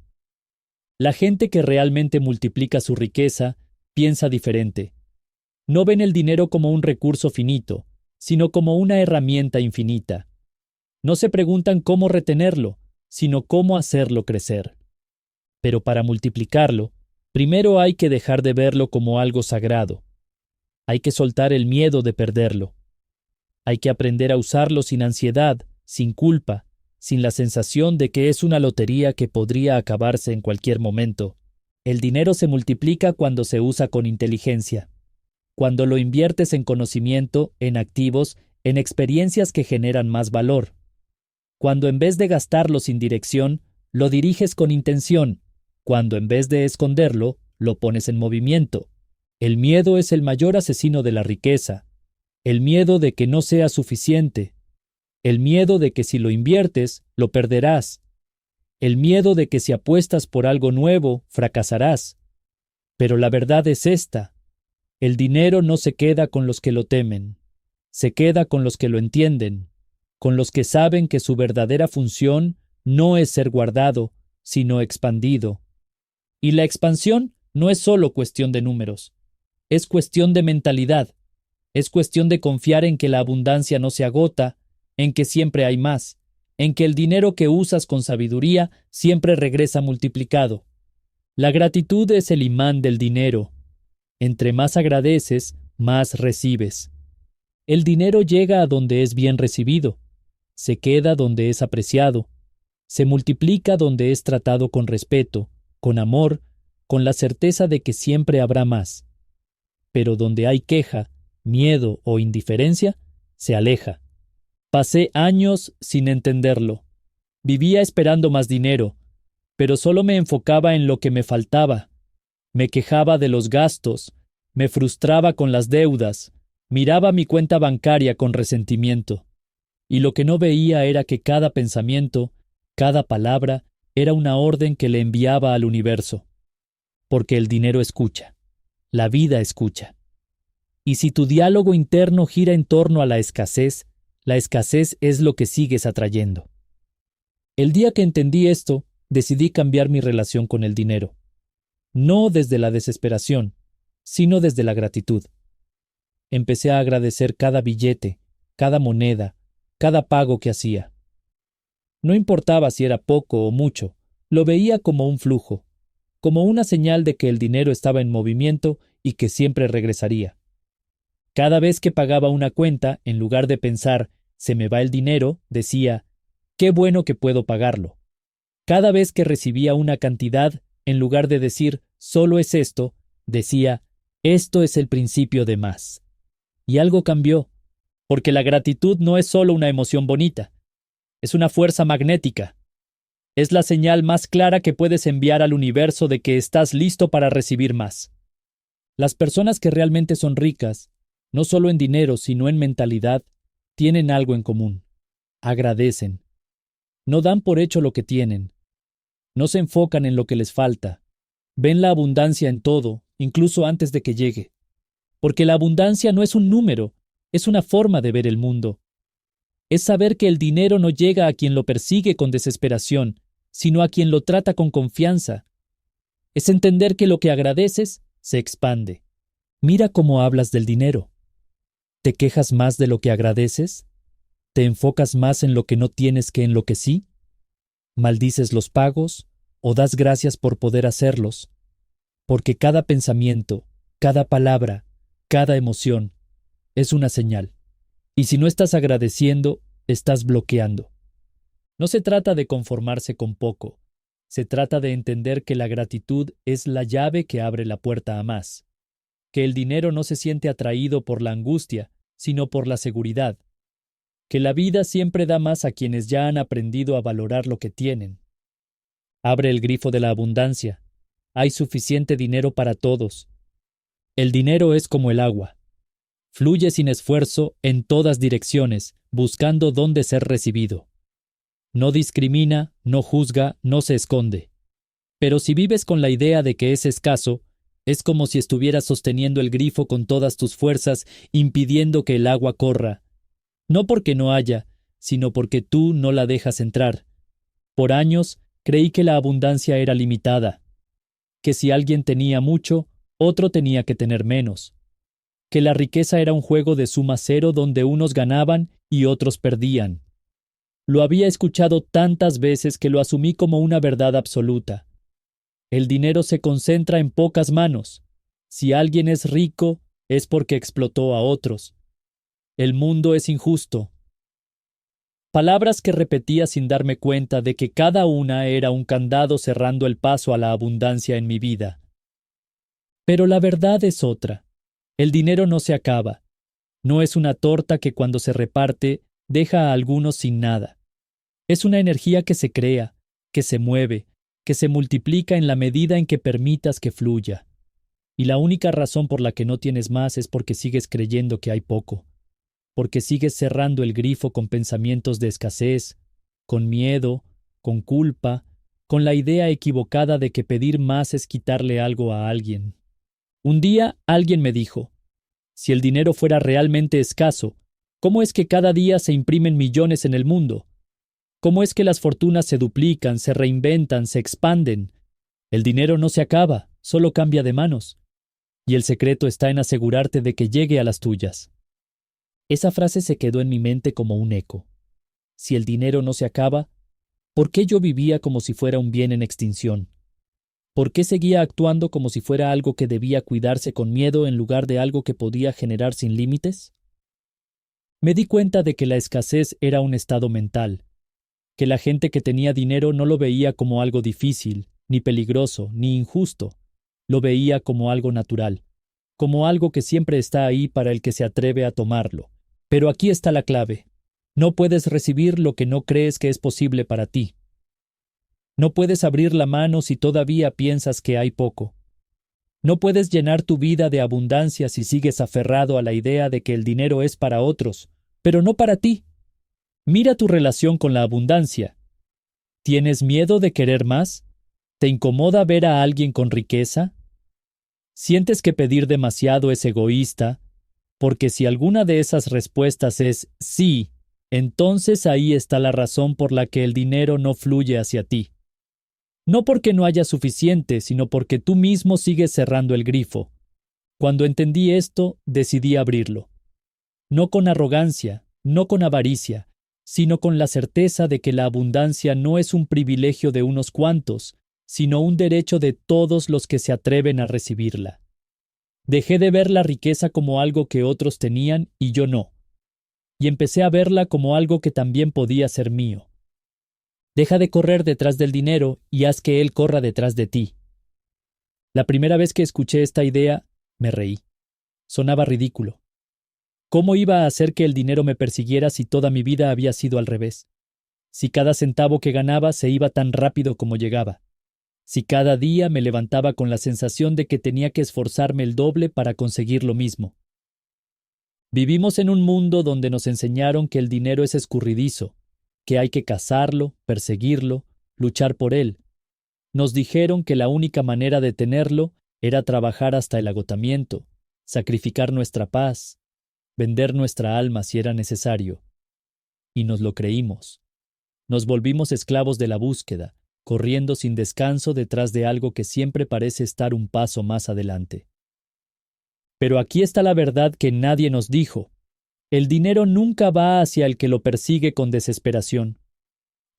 La gente que realmente multiplica su riqueza piensa diferente. No ven el dinero como un recurso finito, sino como una herramienta infinita. No se preguntan cómo retenerlo, sino cómo hacerlo crecer. Pero para multiplicarlo, primero hay que dejar de verlo como algo sagrado. Hay que soltar el miedo de perderlo. Hay que aprender a usarlo sin ansiedad, sin culpa, sin la sensación de que es una lotería que podría acabarse en cualquier momento. El dinero se multiplica cuando se usa con inteligencia, cuando lo inviertes en conocimiento, en activos, en experiencias que generan más valor. Cuando en vez de gastarlo sin dirección, lo diriges con intención, cuando en vez de esconderlo, lo pones en movimiento. El miedo es el mayor asesino de la riqueza. El miedo de que no sea suficiente. El miedo de que si lo inviertes, lo perderás. El miedo de que si apuestas por algo nuevo, fracasarás. Pero la verdad es esta. El dinero no se queda con los que lo temen. Se queda con los que lo entienden, con los que saben que su verdadera función no es ser guardado, sino expandido. Y la expansión no es solo cuestión de números. Es cuestión de mentalidad. Es cuestión de confiar en que la abundancia no se agota, en que siempre hay más, en que el dinero que usas con sabiduría siempre regresa multiplicado. La gratitud es el imán del dinero. Entre más agradeces, más recibes. El dinero llega a donde es bien recibido, se queda donde es apreciado, se multiplica donde es tratado con respeto, con amor, con la certeza de que siempre habrá más. Pero donde hay queja, miedo o indiferencia, se aleja. Pasé años sin entenderlo. Vivía esperando más dinero, pero solo me enfocaba en lo que me faltaba. Me quejaba de los gastos, me frustraba con las deudas, miraba mi cuenta bancaria con resentimiento. Y lo que no veía era que cada pensamiento, cada palabra, era una orden que le enviaba al universo. Porque el dinero escucha, la vida escucha. Y si tu diálogo interno gira en torno a la escasez es lo que sigues atrayendo. El día que entendí esto, decidí cambiar mi relación con el dinero. No desde la desesperación, sino desde la gratitud. Empecé a agradecer cada billete, cada moneda, cada pago que hacía. No importaba si era poco o mucho, lo veía como un flujo, como una señal de que el dinero estaba en movimiento y que siempre regresaría. Cada vez que pagaba una cuenta, en lugar de pensar, se me va el dinero, decía, qué bueno que puedo pagarlo. Cada vez que recibía una cantidad, en lugar de decir, solo es esto, decía, esto es el principio de más. Y algo cambió, porque la gratitud no es solo una emoción bonita, es una fuerza magnética. Es la señal más clara que puedes enviar al universo de que estás listo para recibir más. Las personas que realmente son ricas, no solo en dinero, sino en mentalidad, tienen algo en común. Agradecen. No dan por hecho lo que tienen. No se enfocan en lo que les falta. Ven la abundancia en todo, incluso antes de que llegue. Porque la abundancia no es un número, es una forma de ver el mundo. Es saber que el dinero no llega a quien lo persigue con desesperación, sino a quien lo trata con confianza, Es entender que lo que agradeces se expande. Mira cómo hablas del dinero. ¿Te quejas más de lo que agradeces? ¿Te enfocas más en lo que no tienes que en lo que sí? ¿Maldices los pagos o das gracias por poder hacerlos? Porque cada pensamiento, cada palabra, cada emoción es una señal. Y si no estás agradeciendo, estás bloqueando. No se trata de conformarse con poco. Se trata de entender que la gratitud es la llave que abre la puerta a más. Que el dinero no se siente atraído por la angustia, sino por la seguridad. Que la vida siempre da más a quienes ya han aprendido a valorar lo que tienen. Abre el grifo de la abundancia. Hay suficiente dinero para todos. El dinero es como el agua. Fluye sin esfuerzo en todas direcciones, buscando dónde ser recibido. No discrimina, no juzga, no se esconde. Pero si vives con la idea de que es escaso, es como si estuvieras sosteniendo el grifo con todas tus fuerzas, impidiendo que el agua corra. No porque no haya, sino porque tú no la dejas entrar. Por años creí que la abundancia era limitada, que si alguien tenía mucho, otro tenía que tener menos, que la riqueza era un juego de suma cero donde unos ganaban y otros perdían. Lo había escuchado tantas veces que lo asumí como una verdad absoluta. El dinero se concentra en pocas manos. Si alguien es rico, es porque explotó a otros. El mundo es injusto. Palabras que repetía sin darme cuenta de que cada una era un candado cerrando el paso a la abundancia en mi vida. Pero la verdad es otra. El dinero no se acaba. No es una torta que cuando se reparte deja a algunos sin nada. Es una energía que se crea, que se mueve, que se multiplica en la medida en que permitas que fluya. Y la única razón por la que no tienes más es porque sigues creyendo que hay poco, porque sigues cerrando el grifo con pensamientos de escasez, con miedo, con culpa, con la idea equivocada de que pedir más es quitarle algo a alguien. Un día alguien me dijo, si el dinero fuera realmente escaso, ¿cómo es que cada día se imprimen millones en el mundo? ¿Cómo es que las fortunas se duplican, se reinventan, se expanden? El dinero no se acaba, solo cambia de manos. Y el secreto está en asegurarte de que llegue a las tuyas. Esa frase se quedó en mi mente como un eco. Si el dinero no se acaba, ¿por qué yo vivía como si fuera un bien en extinción? ¿Por qué seguía actuando como si fuera algo que debía cuidarse con miedo en lugar de algo que podía generar sin límites? Me di cuenta de que la escasez era un estado mental, que la gente que tenía dinero no lo veía como algo difícil, ni peligroso, ni injusto. Lo veía como algo natural, como algo que siempre está ahí para el que se atreve a tomarlo. Pero aquí está la clave. No puedes recibir lo que no crees que es posible para ti. No puedes abrir la mano si todavía piensas que hay poco. No puedes llenar tu vida de abundancia si sigues aferrado a la idea de que el dinero es para otros, pero no para ti. Mira tu relación con la abundancia. ¿Tienes miedo de querer más? ¿Te incomoda ver a alguien con riqueza? ¿Sientes que pedir demasiado es egoísta? Porque si alguna de esas respuestas es sí, entonces ahí está la razón por la que el dinero no fluye hacia ti. No porque no haya suficiente, sino porque tú mismo sigues cerrando el grifo. Cuando entendí esto, decidí abrirlo. No con arrogancia, no con avaricia, sino con la certeza de que la abundancia no es un privilegio de unos cuantos, sino un derecho de todos los que se atreven a recibirla. Dejé de ver la riqueza como algo que otros tenían y yo no, y empecé a verla como algo que también podía ser mío. Deja de correr detrás del dinero y haz que él corra detrás de ti. La primera vez que escuché esta idea, me reí. Sonaba ridículo. ¿Cómo iba a hacer que el dinero me persiguiera si toda mi vida había sido al revés? Si cada centavo que ganaba se iba tan rápido como llegaba. Si cada día me levantaba con la sensación de que tenía que esforzarme el doble para conseguir lo mismo. Vivimos en un mundo donde nos enseñaron que el dinero es escurridizo, que hay que cazarlo, perseguirlo, luchar por él. Nos dijeron que la única manera de tenerlo era trabajar hasta el agotamiento, sacrificar nuestra paz, vender nuestra alma si era necesario. Y nos lo creímos. Nos volvimos esclavos de la búsqueda, corriendo sin descanso detrás de algo que siempre parece estar un paso más adelante. Pero aquí está la verdad que nadie nos dijo. El dinero nunca va hacia el que lo persigue con desesperación.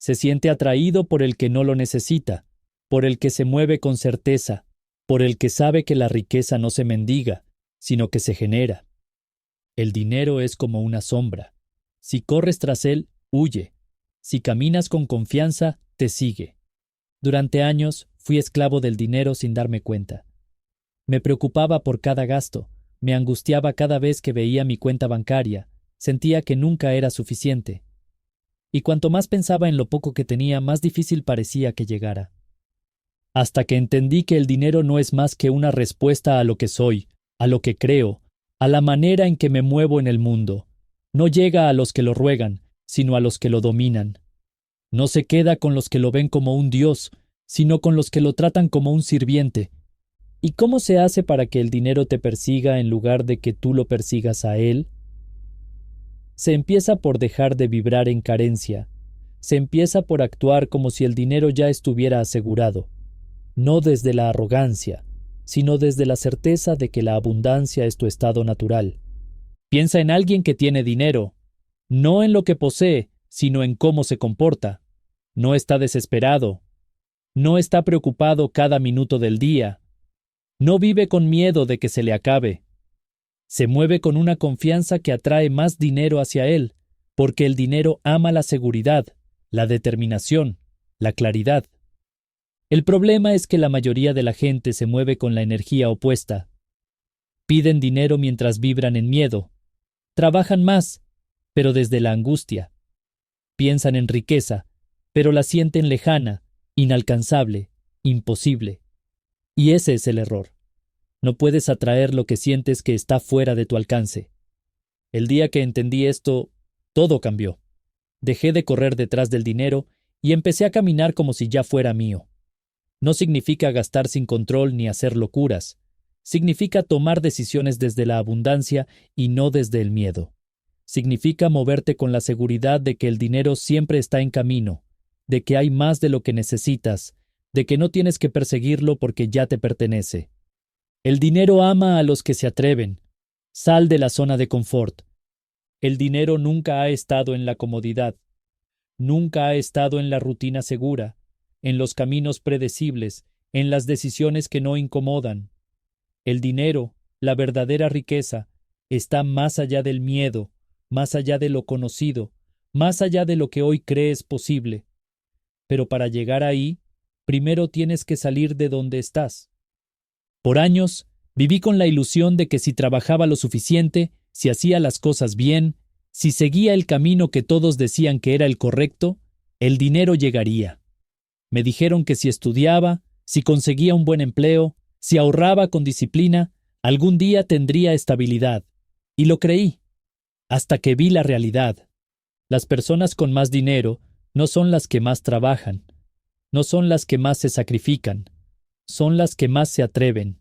Se siente atraído por el que no lo necesita, por el que se mueve con certeza, por el que sabe que la riqueza no se mendiga, sino que se genera. El dinero es como una sombra. Si corres tras él, huye. Si caminas con confianza, te sigue. Durante años fui esclavo del dinero sin darme cuenta. Me preocupaba por cada gasto, me angustiaba cada vez que veía mi cuenta bancaria, sentía que nunca era suficiente. Y cuanto más pensaba en lo poco que tenía, más difícil parecía que llegara. Hasta que entendí que el dinero no es más que una respuesta a lo que soy, a lo que creo, a la manera en que me muevo en el mundo. No llega a los que lo ruegan, sino a los que lo dominan. No se queda con los que lo ven como un dios, sino con los que lo tratan como un sirviente. ¿Y cómo se hace para que el dinero te persiga en lugar de que tú lo persigas a él? Se empieza por dejar de vibrar en carencia. Se empieza por actuar como si el dinero ya estuviera asegurado. No desde la arrogancia, sino desde la certeza de que la abundancia es tu estado natural. Piensa en alguien que tiene dinero, no en lo que posee, sino en cómo se comporta. No está desesperado, no está preocupado cada minuto del día, no vive con miedo de que se le acabe. Se mueve con una confianza que atrae más dinero hacia él, porque el dinero ama la seguridad, la determinación, la claridad. El problema es que la mayoría de la gente se mueve con la energía opuesta. Piden dinero mientras vibran en miedo. Trabajan más, pero desde la angustia. Piensan en riqueza, pero la sienten lejana, inalcanzable, imposible. Y ese es el error. No puedes atraer lo que sientes que está fuera de tu alcance. El día que entendí esto, todo cambió. Dejé de correr detrás del dinero y empecé a caminar como si ya fuera mío. No significa gastar sin control ni hacer locuras. Significa tomar decisiones desde la abundancia y no desde el miedo. Significa moverte con la seguridad de que el dinero siempre está en camino, de que hay más de lo que necesitas, de que no tienes que perseguirlo porque ya te pertenece. El dinero ama a los que se atreven. Sal de la zona de confort. El dinero nunca ha estado en la comodidad. Nunca ha estado en la rutina segura, en los caminos predecibles, en las decisiones que no incomodan. El dinero, la verdadera riqueza, está más allá del miedo, más allá de lo conocido, más allá de lo que hoy crees posible. Pero para llegar ahí, primero tienes que salir de donde estás. Por años, viví con la ilusión de que si trabajaba lo suficiente, si hacía las cosas bien, si seguía el camino que todos decían que era el correcto, el dinero llegaría. Me dijeron que si estudiaba, si conseguía un buen empleo, si ahorraba con disciplina, algún día tendría estabilidad. Y lo creí, hasta que vi la realidad. Las personas con más dinero no son las que más trabajan, no son las que más se sacrifican, son las que más se atreven.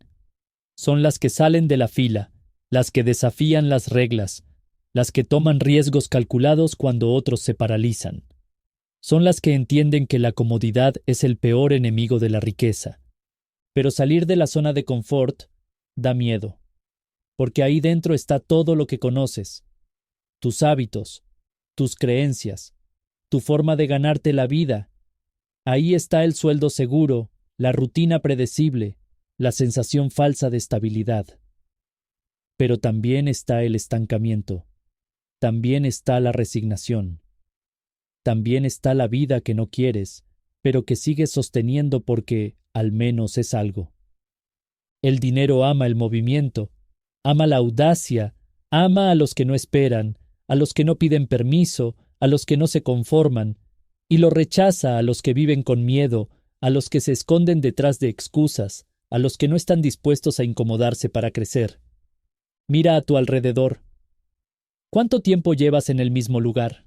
Son las que salen de la fila, las que desafían las reglas, las que toman riesgos calculados cuando otros se paralizan. Son las que entienden que la comodidad es el peor enemigo de la riqueza. Pero salir de la zona de confort da miedo, porque ahí dentro está todo lo que conoces, tus hábitos, tus creencias, tu forma de ganarte la vida. Ahí está el sueldo seguro, la rutina predecible, la sensación falsa de estabilidad. Pero también está el estancamiento, también está la resignación, también está la vida que no quieres, pero que sigues sosteniendo porque, al menos, es algo. El dinero ama el movimiento, ama la audacia, ama a los que no esperan, a los que no piden permiso, a los que no se conforman, y lo rechaza a los que viven con miedo, a los que se esconden detrás de excusas, a los que no están dispuestos a incomodarse para crecer. Mira a tu alrededor. ¿Cuánto tiempo llevas en el mismo lugar?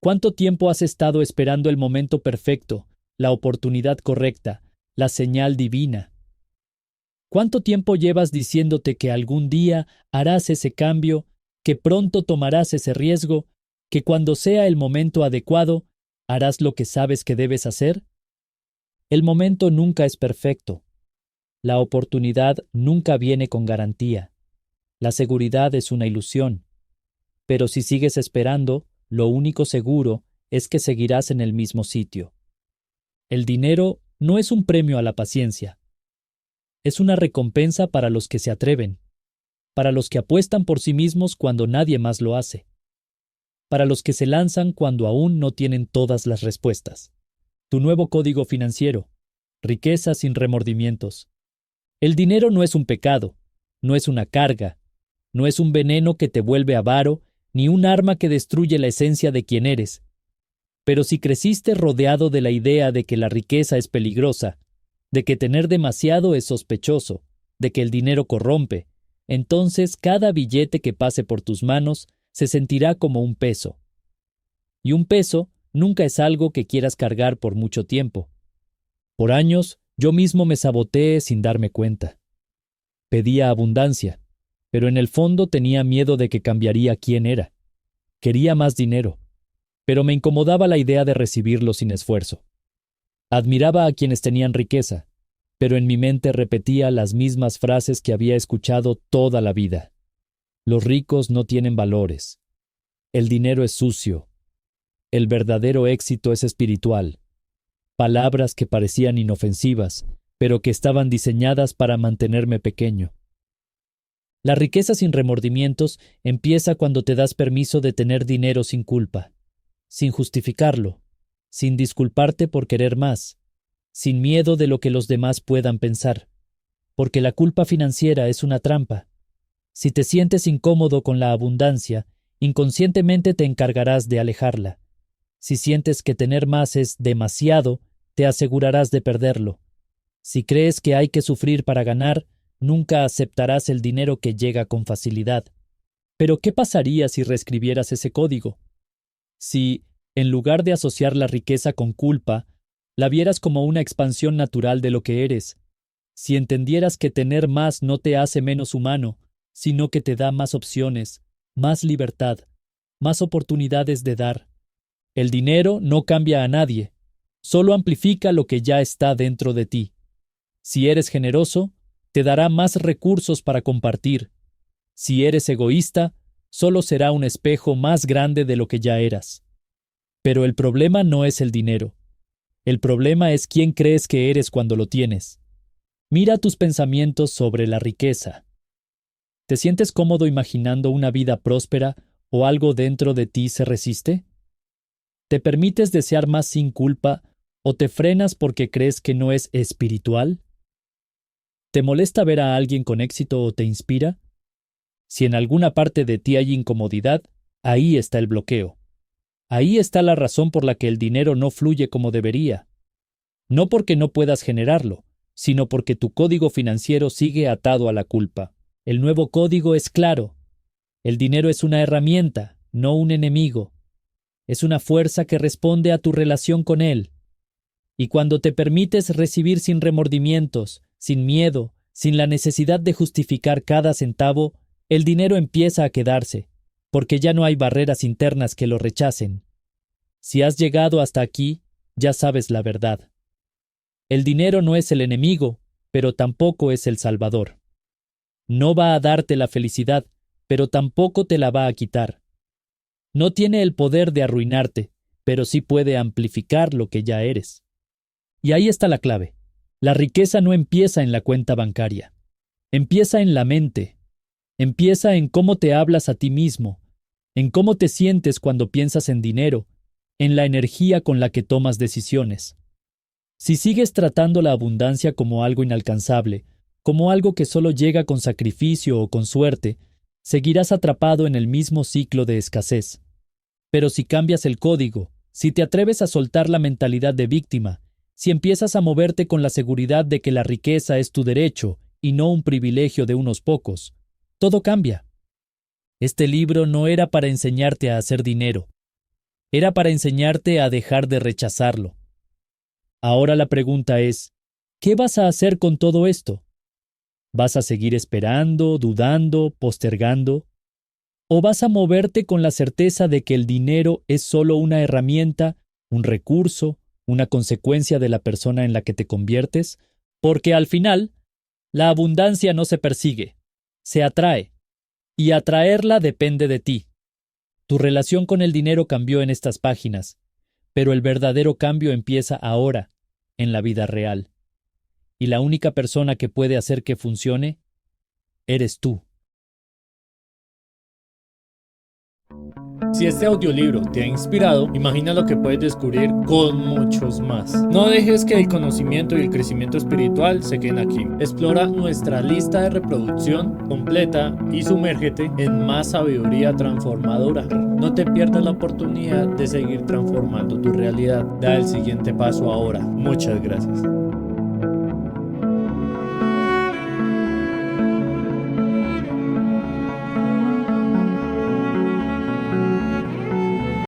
¿Cuánto tiempo has estado esperando el momento perfecto, la oportunidad correcta, la señal divina? ¿Cuánto tiempo llevas diciéndote que algún día harás ese cambio, que pronto tomarás ese riesgo, que cuando sea el momento adecuado, harás lo que sabes que debes hacer? El momento nunca es perfecto. La oportunidad nunca viene con garantía. La seguridad es una ilusión. Pero si sigues esperando, lo único seguro es que seguirás en el mismo sitio. El dinero no es un premio a la paciencia. Es una recompensa para los que se atreven, para los que apuestan por sí mismos cuando nadie más lo hace, para los que se lanzan cuando aún no tienen todas las respuestas. Tu nuevo código financiero: riqueza sin remordimientos. El dinero no es un pecado, no es una carga, no es un veneno que te vuelve avaro, ni un arma que destruye la esencia de quien eres. Pero si creciste rodeado de la idea de que la riqueza es peligrosa, de que tener demasiado es sospechoso, de que el dinero corrompe, entonces cada billete que pase por tus manos se sentirá como un peso. Y un peso nunca es algo que quieras cargar por mucho tiempo. Por años, yo mismo me saboteé sin darme cuenta. Pedía abundancia, pero en el fondo tenía miedo de que cambiaría quién era. Quería más dinero, pero me incomodaba la idea de recibirlo sin esfuerzo. Admiraba a quienes tenían riqueza, pero en mi mente repetía las mismas frases que había escuchado toda la vida. Los ricos no tienen valores. El dinero es sucio. El verdadero éxito es espiritual. Palabras que parecían inofensivas, pero que estaban diseñadas para mantenerme pequeño. La riqueza sin remordimientos empieza cuando te das permiso de tener dinero sin culpa, sin justificarlo, sin disculparte por querer más, sin miedo de lo que los demás puedan pensar, porque la culpa financiera es una trampa. Si te sientes incómodo con la abundancia, inconscientemente te encargarás de alejarla. Si sientes que tener más es demasiado, te asegurarás de perderlo. Si crees que hay que sufrir para ganar, nunca aceptarás el dinero que llega con facilidad. Pero ¿qué pasaría si reescribieras ese código? Si, en lugar de asociar la riqueza con culpa, la vieras como una expansión natural de lo que eres. Si entendieras que tener más no te hace menos humano, sino que te da más opciones, más libertad, más oportunidades de dar. El dinero no cambia a nadie, solo amplifica lo que ya está dentro de ti. Si eres generoso, te dará más recursos para compartir. Si eres egoísta, solo será un espejo más grande de lo que ya eras. Pero el problema no es el dinero. El problema es quién crees que eres cuando lo tienes. Mira tus pensamientos sobre la riqueza. ¿Te sientes cómodo imaginando una vida próspera o algo dentro de ti se resiste? ¿Te permites desear más sin culpa o te frenas porque crees que no es espiritual? ¿Te molesta ver a alguien con éxito o te inspira? Si en alguna parte de ti hay incomodidad, ahí está el bloqueo. Ahí está la razón por la que el dinero no fluye como debería. No porque no puedas generarlo, sino porque tu código financiero sigue atado a la culpa. El nuevo código es claro. El dinero es una herramienta, no un enemigo. Es una fuerza que responde a tu relación con él. Y cuando te permites recibir sin remordimientos, sin miedo, sin la necesidad de justificar cada centavo, el dinero empieza a quedarse, porque ya no hay barreras internas que lo rechacen. Si has llegado hasta aquí, ya sabes la verdad. El dinero no es el enemigo, pero tampoco es el salvador. No va a darte la felicidad, pero tampoco te la va a quitar. No tiene el poder de arruinarte, pero sí puede amplificar lo que ya eres. Y ahí está la clave. La riqueza no empieza en la cuenta bancaria. Empieza en la mente. Empieza en cómo te hablas a ti mismo, en cómo te sientes cuando piensas en dinero, en la energía con la que tomas decisiones. Si sigues tratando la abundancia como algo inalcanzable, como algo que solo llega con sacrificio o con suerte, seguirás atrapado en el mismo ciclo de escasez. Pero si cambias el código, si te atreves a soltar la mentalidad de víctima, si empiezas a moverte con la seguridad de que la riqueza es tu derecho y no un privilegio de unos pocos, todo cambia. Este libro no era para enseñarte a hacer dinero, era para enseñarte a dejar de rechazarlo. Ahora la pregunta es, ¿qué vas a hacer con todo esto? ¿Vas a seguir esperando, dudando, postergando? ¿O vas a moverte con la certeza de que el dinero es solo una herramienta, un recurso, una consecuencia de la persona en la que te conviertes, porque al final, la abundancia no se persigue, se atrae, y atraerla depende de ti. Tu relación con el dinero cambió en estas páginas, pero el verdadero cambio empieza ahora, en la vida real. Y la única persona que puede hacer que funcione, eres tú. Si este audiolibro te ha inspirado, imagina lo que puedes descubrir con muchos más. No dejes que el conocimiento y el crecimiento espiritual se queden aquí. Explora nuestra lista de reproducción completa y sumérgete en más sabiduría transformadora. No te pierdas la oportunidad de seguir transformando tu realidad. Da el siguiente paso ahora. Muchas gracias.